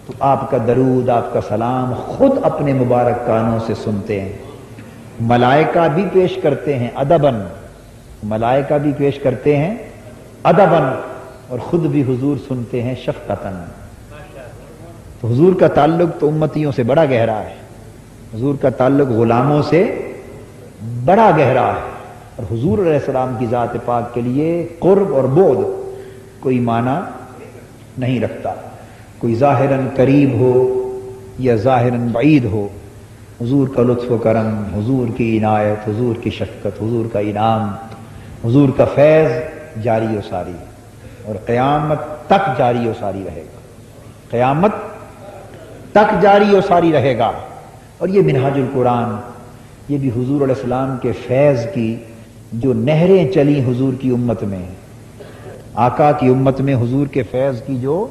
تو آپ کا درود، آپ کا سلام خود اپنے مبارک کانوں سے سنتے ہیں۔ ملائکہ بھی پیش کرتے ہیں ادباً، ملائکہ بھی پیش کرتے ہیں ادباً، اور خود بھی حضور سنتے ہیں شفقتاً۔ تو حضور کا تعلق تو امتیوں سے بڑا گہرا ہے، حضور کا تعلق غلاموں سے بڑا گہرا ہے، اور حضور علیہ السلام کی ذات پاک کے لیے قرب اور بعد کوئی معنی نہیں رکھتا، کوئی ظاہراً قریب ہو یا ظاہراً بعید ہو۔ حضور کا لطف و کرم، حضور کی عنایت، حضور کی شفقت، حضور کا انعام، حضور کا فیض جاری و ساری ہے، اور قیامت تک جاری و ساری رہے گا، قیامت تک جاری و ساری رہے گا۔ اور یہ منہاج القرآن، یہ بھی حضور علیہ السلام کے فیض کی جو نہریں چلی حضور کی امت میں، آقا کی امت میں حضور کے فیض کی جو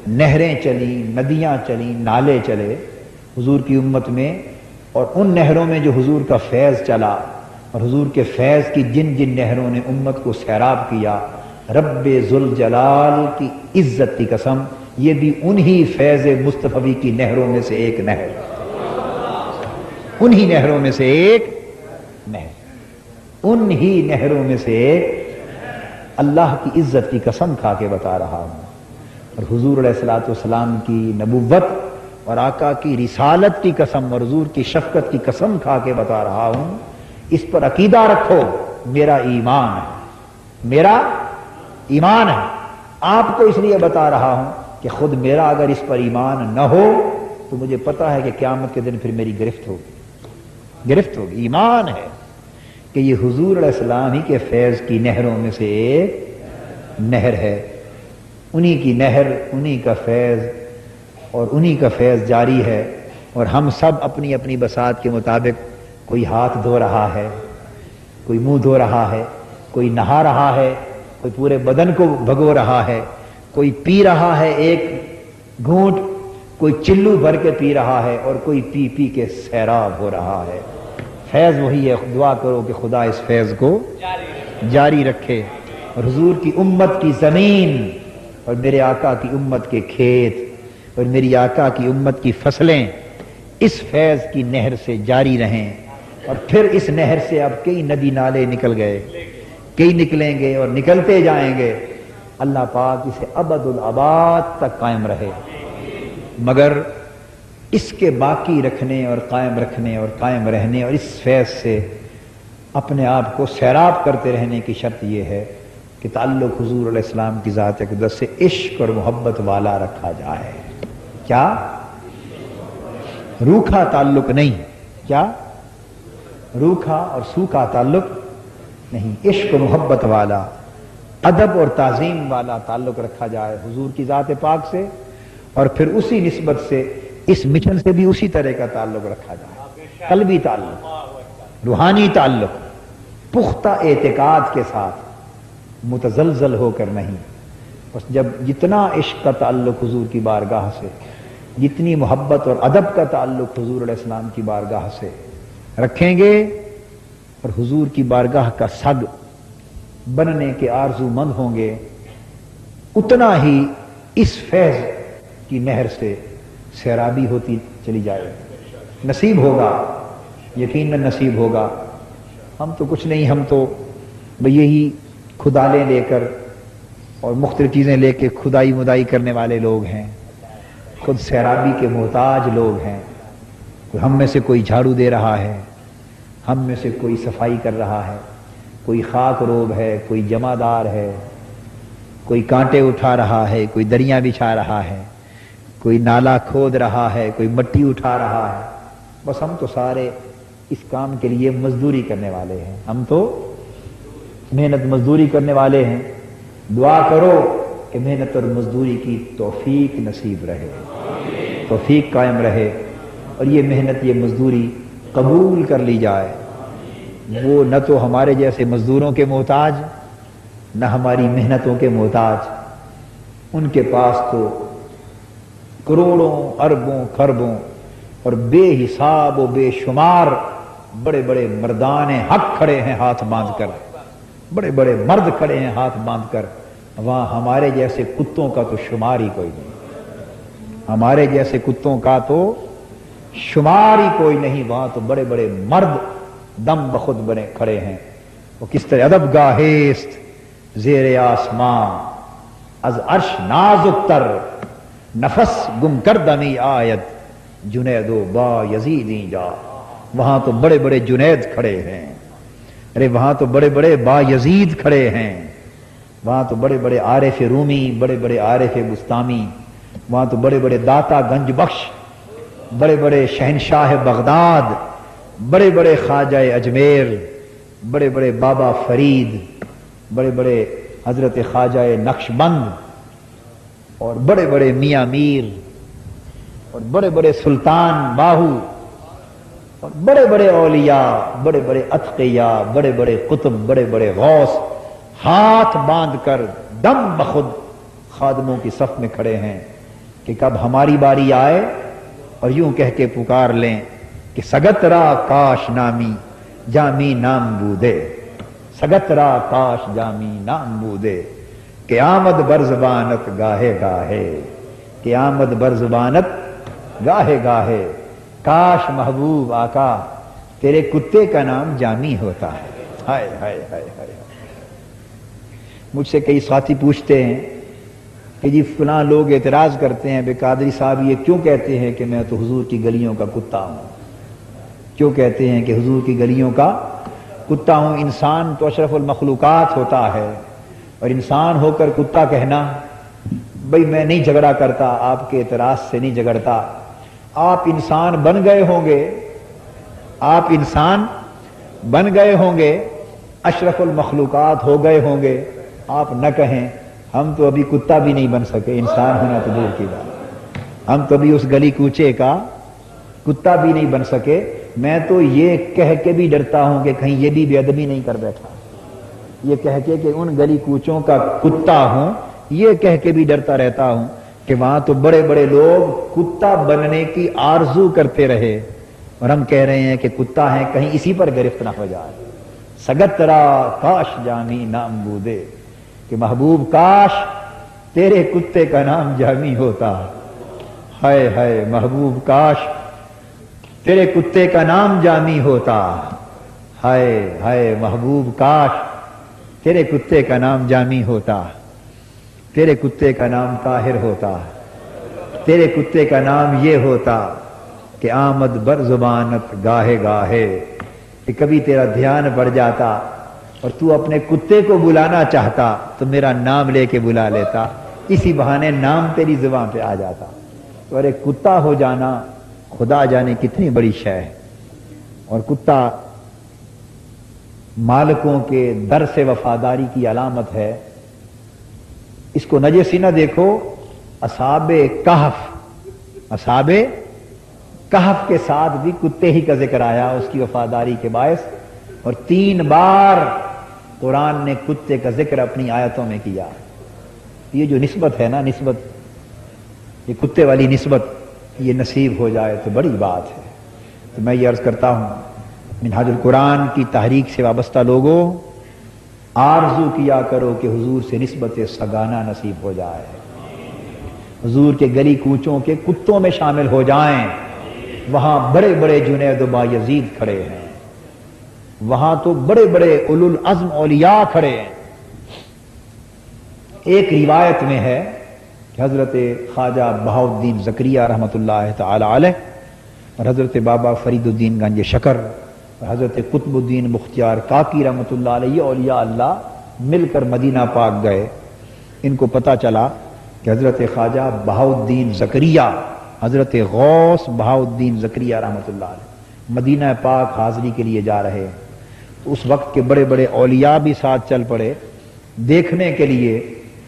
نہریں چلی، ندیاں چلی، نالے چلے حضور کی امت میں، اور ان نہروں میں جو حضور کا فیض چلا، اور حضور کے فیض کی جن جن نہروں نے امت کو سیراب کیا، رب ذوالجلال کی عزت کی قسم، یہ بھی انہی فیض مصطفی کی نہروں میں سے ایک نہر، انہی نہروں میں سے ایک نہر، انہی نہروں میں سے ایک، اللہ کی عزت کی قسم کھا کے بتا رہا ہوں۔ اور حضور علیہ الصلوۃ والسلام کی نبوت اور آقا کی رسالت کی قسم اور حضور کی شفقت کی قسم کھا کے بتا رہا ہوں، اس پر عقیدہ رکھو، میرا ایمان ہے، میرا ایمان ہے۔ آپ کو اس لیے بتا رہا ہوں کہ خود میرا اگر اس پر ایمان نہ ہو تو مجھے پتا ہے کہ قیامت کے دن پھر میری گرفت ہوگی۔ ایمان ہے کہ یہ حضور علیہ السلام ہی کے فیض کی نہروں میں سے ایک نہر ہے، انہی کی نہر، انہی کا فیض اور انہی کا فیض جاری ہے، اور ہم سب اپنی اپنی بساط کے مطابق، کوئی ہاتھ دھو رہا ہے، کوئی منہ دھو رہا ہے، کوئی نہا رہا ہے، کوئی پورے بدن کو بھگو رہا ہے، کوئی پی رہا ہے ایک گھونٹ، کوئی چلو بھر کے پی رہا ہے، اور کوئی پی پی کے سیراب ہو رہا ہے۔ فیض وہی ہے، دعا کرو کہ خدا اس فیض کو جاری رکھے، اور حضور کی امت کی زمین اور میرے آقا کی امت کے کھیت اور میری آقا کی امت کی فصلیں اس فیض کی نہر سے جاری رہیں، اور پھر اس نہر سے اب کئی ندی نالے نکل گئے، کئی نکلیں گے اور نکلتے جائیں گے، اللہ پاک اسے ابد الاباد تک قائم رہے۔ مگر اس کے باقی رکھنے اور قائم رکھنے اور قائم رہنے اور اس فیض سے اپنے آپ کو سیراب کرتے رہنے کی شرط یہ ہے کہ تعلق حضور علیہ السلام کی ذات اقدس سے عشق اور محبت والا رکھا جائے۔ کیا؟ روکھا تعلق نہیں، کیا؟ روکھا اور سوکھا تعلق نہیں، عشق و محبت والا، ادب اور تعظیم والا تعلق رکھا جائے حضور کی ذات پاک سے، اور پھر اسی نسبت سے اس مشن سے بھی اسی طرح کا تعلق رکھا جائے، قلبی تعلق، روحانی تعلق، پختہ اعتقاد کے ساتھ، متزلزل ہو کر نہیں۔ بس جب جتنا عشق کا تعلق حضور کی بارگاہ سے، جتنی محبت اور ادب کا تعلق حضور علیہ السلام کی بارگاہ سے رکھیں گے اور حضور کی بارگاہ کا سگ بننے کے آرزو مند ہوں گے، اتنا ہی اس فیض کی نہر سے سیرابی ہوتی چلی جائے، نصیب ہوگا، یقیناً نصیب ہوگا۔ ہم تو کچھ نہیں، ہم تو یہی خدالیں لے کر اور مختلف چیزیں لے کے خدائی مدائی کرنے والے لوگ ہیں، خود سیرابی کے محتاج لوگ ہیں۔ ہم میں سے کوئی جھاڑو دے رہا ہے، ہم میں سے کوئی صفائی کر رہا ہے، کوئی خاک روب ہے، کوئی جمع دار ہے، کوئی کانٹے اٹھا رہا ہے، کوئی دریاں بچھا رہا ہے، کوئی نالا کھود رہا ہے، کوئی مٹی اٹھا رہا ہے۔ بس ہم تو سارے اس کام کے لیے مزدوری کرنے والے ہیں، ہم تو محنت مزدوری کرنے والے ہیں۔ دعا کرو کہ محنت اور مزدوری کی توفیق نصیب رہے، توفیق قائم رہے، اور یہ محنت، یہ مزدوری قبول کر لی جائے۔ وہ نہ تو ہمارے جیسے مزدوروں کے محتاج، نہ ہماری محنتوں کے محتاج، ان کے پاس تو کروڑوں، اربوں، خربوں اور بے حساب و بے شمار بڑے بڑے مردان حق کھڑے ہیں ہاتھ باندھ کر، بڑے بڑے مرد کھڑے ہیں ہاتھ باندھ کر۔ وہاں ہمارے جیسے کتوں کا تو شمار ہی کوئی نہیں، ہمارے جیسے کتوں کا تو شمار ہی کوئی نہیں، وہاں تو بڑے بڑے مرد دم بخود بنے کھڑے ہیں۔ وہ کس طرح ادب گاہست زیر آسمان، از عرش نازک تر، نفس گم کردمی آید، جنید و با یزیدی جا۔ وہاں تو بڑے بڑے جنید کھڑے ہیں، ارے وہاں تو بڑے بڑے با یزید کھڑے ہیں، وہاں تو بڑے بڑے عارف رومی، بڑے بڑے عارف بستامی، وہاں تو بڑے بڑے داتا گنج بخش، بڑے بڑے شہنشاہ بغداد، بڑے بڑے خواجہ اجمیر، بڑے بڑے بابا فرید، بڑے بڑے حضرت خواجہ نقش بند، اور بڑے بڑے میاں میر، اور بڑے بڑے سلطان باہو، اور بڑے بڑے اولیاء، بڑے بڑے اتقیاء، بڑے بڑے قطب، بڑے بڑے غوث ہاتھ باندھ کر دم بخود خادموں کی صف میں کھڑے ہیں کہ کب ہماری باری آئے، اور یوں کہہ کے پکار لیں کہ سگت را کاش نامی جامی نام بودے، سگت را کاش جامی نام بودے، قیامت بر زبانت گاہے گاہے، قیامت بر زبانت گاہے گاہے، کاش محبوب آقا تیرے کتے کا نام جامی ہوتا ہے۔ ہائے ہائے ہائے ہائے۔ مجھ سے کئی ساتھی پوچھتے ہیں کہ جی فلاں لوگ اعتراض کرتے ہیں بے قادری صاحب یہ کیوں کہتے ہیں کہ میں تو حضور کی گلیوں کا کتا ہوں، کیوں کہتے ہیں کہ حضور کی گلیوں کا کتا ہوں؟ انسان تو اشرف المخلوقات ہوتا ہے، اور انسان ہو کر کتا کہنا، بھئی میں نہیں جھگڑا کرتا، آپ کے اعتراض سے نہیں جھگڑتا، آپ انسان بن گئے ہوں گے، آپ انسان بن گئے ہوں گے، اشرف المخلوقات ہو گئے ہوں گے، آپ نہ کہیں ہم تو ابھی کتا بھی نہیں بن سکے، انسان ہونا تو دور کی بات، ہم تو ابھی اس گلی کوچے کا کتا بھی نہیں بن سکے، میں تو یہ کہہ کے بھی ڈرتا ہوں کہ کہیں یہ بھی بے ادبی نہیں کر بیٹھا، یہ کہہ کے کہ ان گلی کوچوں کا کتا ہوں، یہ کہہ کے بھی ڈرتا رہتا ہوں کہ وہاں تو بڑے بڑے لوگ کتا بننے کی آرزو کرتے رہے، اور ہم کہہ رہے ہیں کہ کتا ہیں، کہیں اسی پر گرفت نہ ہو جائے۔ سگترا کاش جامی نام بودے، کہ محبوب کاش تیرے کتے کا نام جامی ہوتا، ہائے ہائے محبوب کاش تیرے کتے کا نام جامی ہوتا، ہائے ہائے محبوب کاش تیرے کتے کا نام جامی ہوتا، تیرے کتے کا نام طاہر ہوتا، تیرے کتے کا نام یہ ہوتا کہ آمد بر زبانت گاہے گاہے، کہ کبھی تیرا دھیان بڑھ جاتا اور تو اپنے کتے کو بلانا چاہتا تو میرا نام لے کے بلا لیتا، اسی بہانے نام تیری زبان پہ آ جاتا۔ تو ارے کتا ہو جانا خدا جانے کتنی بڑی شے ہے، اور کتا مالکوں کے در سے وفاداری کی علامت ہے۔ اس کو نجسی نہ دیکھو، اصحاب کہف کے ساتھ بھی کتے ہی کا ذکر آیا اس کی وفاداری کے باعث، اور 3 بار قرآن نے کتے کا ذکر اپنی آیتوں میں کیا۔ یہ جو نسبت ہے نا، نسبت یہ کتے والی نسبت، یہ نصیب ہو جائے تو بڑی بات ہے۔ تو میں یہ عرض کرتا ہوں، منہاج القرآن کی تحریک سے وابستہ لوگوں، آرزو کیا کرو کہ حضور سے نسبت سگانہ نصیب ہو جائے، حضور کے گلی کوچوں کے کتوں میں شامل ہو جائیں۔ وہاں بڑے بڑے جنید و بایزید کھڑے ہیں، وہاں تو بڑے بڑے اولو العزم اولیاء کھڑے ہیں۔ ایک روایت میں ہے کہ حضرت خواجہ بہاؤالدین زکریا رحمۃ اللہ تعالی علیہ اور حضرت بابا فرید الدین گنج شکر اور حضرت قطب الدین مختیار کاکی رحمۃ اللہ علیہ، یہ اولیاء اللہ مل کر مدینہ پاک گئے۔ ان کو پتہ چلا کہ حضرت خواجہ بہاؤالدین زکریا، حضرت غوث بہاؤالدین زکریا رحمۃ اللہ علیہ مدینہ پاک حاضری کے لیے جا رہے ہیں۔ تو اس وقت کے بڑے بڑے اولیاء بھی ساتھ چل پڑے دیکھنے کے لیے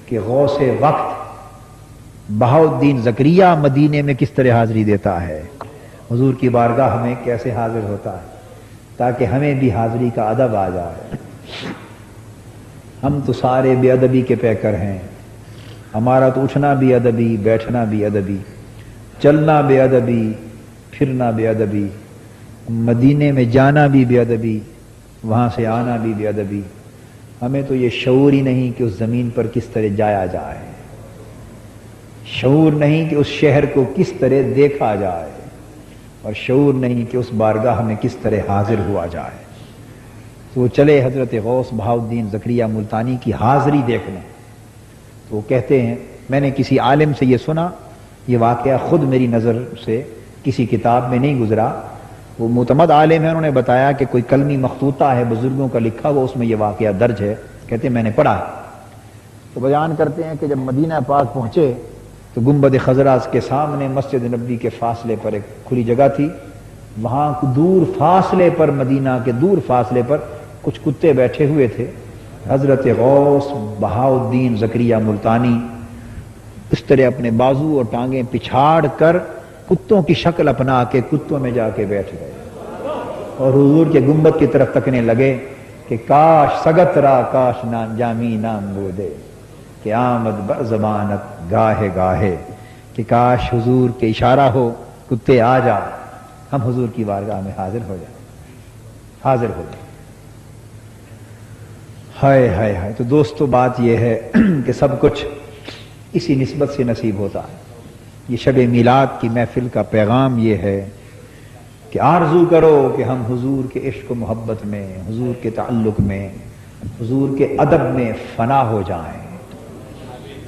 کہ غوث وقت بہاؤالدین زکریا مدینے میں کس طرح حاضری دیتا ہے، حضور کی بارگاہ میں کیسے حاضر ہوتا ہے، تاکہ ہمیں بھی حاضری کا ادب آ جائے۔ ہم تو سارے بے ادبی کے پیکر ہیں، ہمارا تو اٹھنا بھی ادبی، بیٹھنا بھی ادبی، چلنا بے ادبی، پھرنا بے ادبی، مدینے میں جانا بھی بے ادبی، وہاں سے آنا بھی بے ادبی۔ ہمیں تو یہ شعور ہی نہیں کہ اس زمین پر کس طرح جایا جائے، شعور نہیں کہ اس شہر کو کس طرح دیکھا جائے، اور شعور نہیں کہ اس بارگاہ میں کس طرح حاضر ہوا جائے۔ تو وہ چلے حضرت غوث بہاؤالدین زکریا ملتانی کی حاضری دیکھنے۔ تو وہ کہتے ہیں، میں نے کسی عالم سے یہ سنا، یہ واقعہ خود میری نظر سے کسی کتاب میں نہیں گزرا، وہ معتمد عالم ہے، انہوں نے بتایا کہ کوئی کلمی مخطوطہ ہے بزرگوں کا لکھا ہوا، اس میں یہ واقعہ درج ہے۔ کہتے ہیں میں نے پڑھا۔ تو بیان کرتے ہیں کہ جب مدینہ پاک پہنچے تو گنبد خضرا کے سامنے مسجد نبوی کے فاصلے پر ایک کھلی جگہ تھی، وہاں دور فاصلے پر، مدینہ کے دور فاصلے پر کچھ کتے بیٹھے ہوئے تھے۔ حضرت غوث بہاؤالدین زکریا ملتانی اس طرح اپنے بازو اور ٹانگیں پچھاڑ کر کتوں کی شکل اپنا کے کتوں میں جا کے بیٹھ گئے، اور حضور کے گنبد کی طرف تکنے لگے کہ کاش سگترا کاش جامی نام بودے، کہ آمد بر زبانت گاہے گاہے، کہ کاش حضور کے اشارہ ہو، کتے آ جا، ہم حضور کی بارگاہ میں حاضر ہو جائیں، حاضر ہو جائیں۔ ہائے ہائے ہائے۔ تو دوستو بات یہ ہے کہ سب کچھ اسی نسبت سے نصیب ہوتا ہے۔ یہ شب میلاد کی محفل کا پیغام یہ ہے کہ آرزو کرو کہ ہم حضور کے عشق و محبت میں، حضور کے تعلق میں، حضور کے ادب میں فنا ہو جائیں،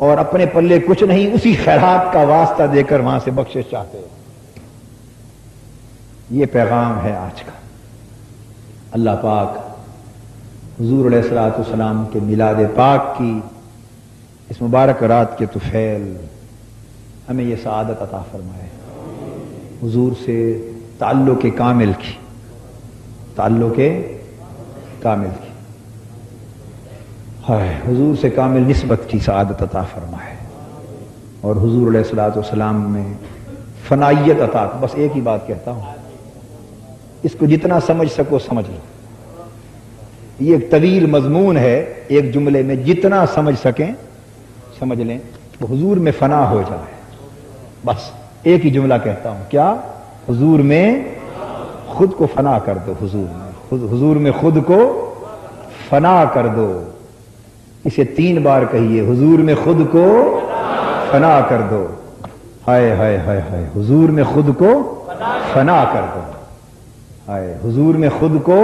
اور اپنے پلے کچھ نہیں، اسی خیرات کا واسطہ دے کر وہاں سے بخشش چاہتے ہیں۔ یہ پیغام ہے آج کا۔ اللہ پاک حضور علیہ الصلوۃ والسلام کے میلاد پاک کی اس مبارک رات کے طفیل ہمیں یہ سعادت عطا فرمائے، حضور سے تعلق کامل کی، تعلق کامل کی، حضور سے کامل نسبت کی سعادت عطا فرمائے، اور حضور علیہ الصلوۃ والسلام میں فنائیت عطا۔ بس ایک ہی بات کہتا ہوں، اس کو جتنا سمجھ سکو سمجھ لو۔ یہ ایک طویل مضمون ہے، ایک جملے میں جتنا سمجھ سکیں سمجھ لیں، وہ حضور میں فنا ہو جائے۔ بس ایک ہی جملہ کہتا ہوں، کیا؟ حضور میں خود کو فنا کر دو، حضور میں خود کو فنا کر دو۔ اسے 3 بار کہیے، حضور میں خود کو فنا کر دو۔ ہائے ہائے ہائے ہائے، حضور میں خود کو فنا کر دو، ہائے حضور میں خود کو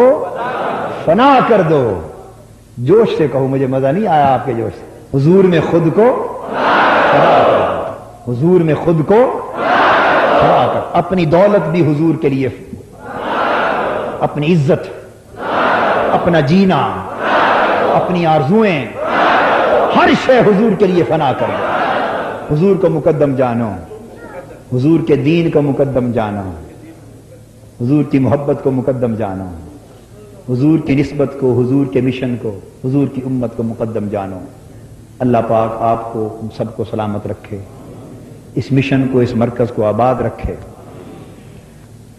فنا کر دو۔ جوش سے کہو، مجھے مزہ نہیں آیا آپ کے جوش سے۔ حضور میں خود کو فنا کر دو، حضور میں خود کو فنا کر، اپنی دولت بھی حضور کے لیے، اپنی عزت، اپنا جینا، اپنی آرزوئیں، ہر شے حضور کے لیے فنا کر دو۔ حضور کو مقدم جانو، حضور کے دین کو مقدم جانو، حضور کی محبت کو مقدم جانو، حضور کی نسبت کو، حضور کے مشن کو، حضور کی امت کو مقدم جانو۔ اللہ پاک آپ کو سب کو سلامت رکھے، اس مشن کو، اس مرکز کو آباد رکھے۔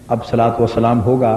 اب صلاۃ و سلام ہوگا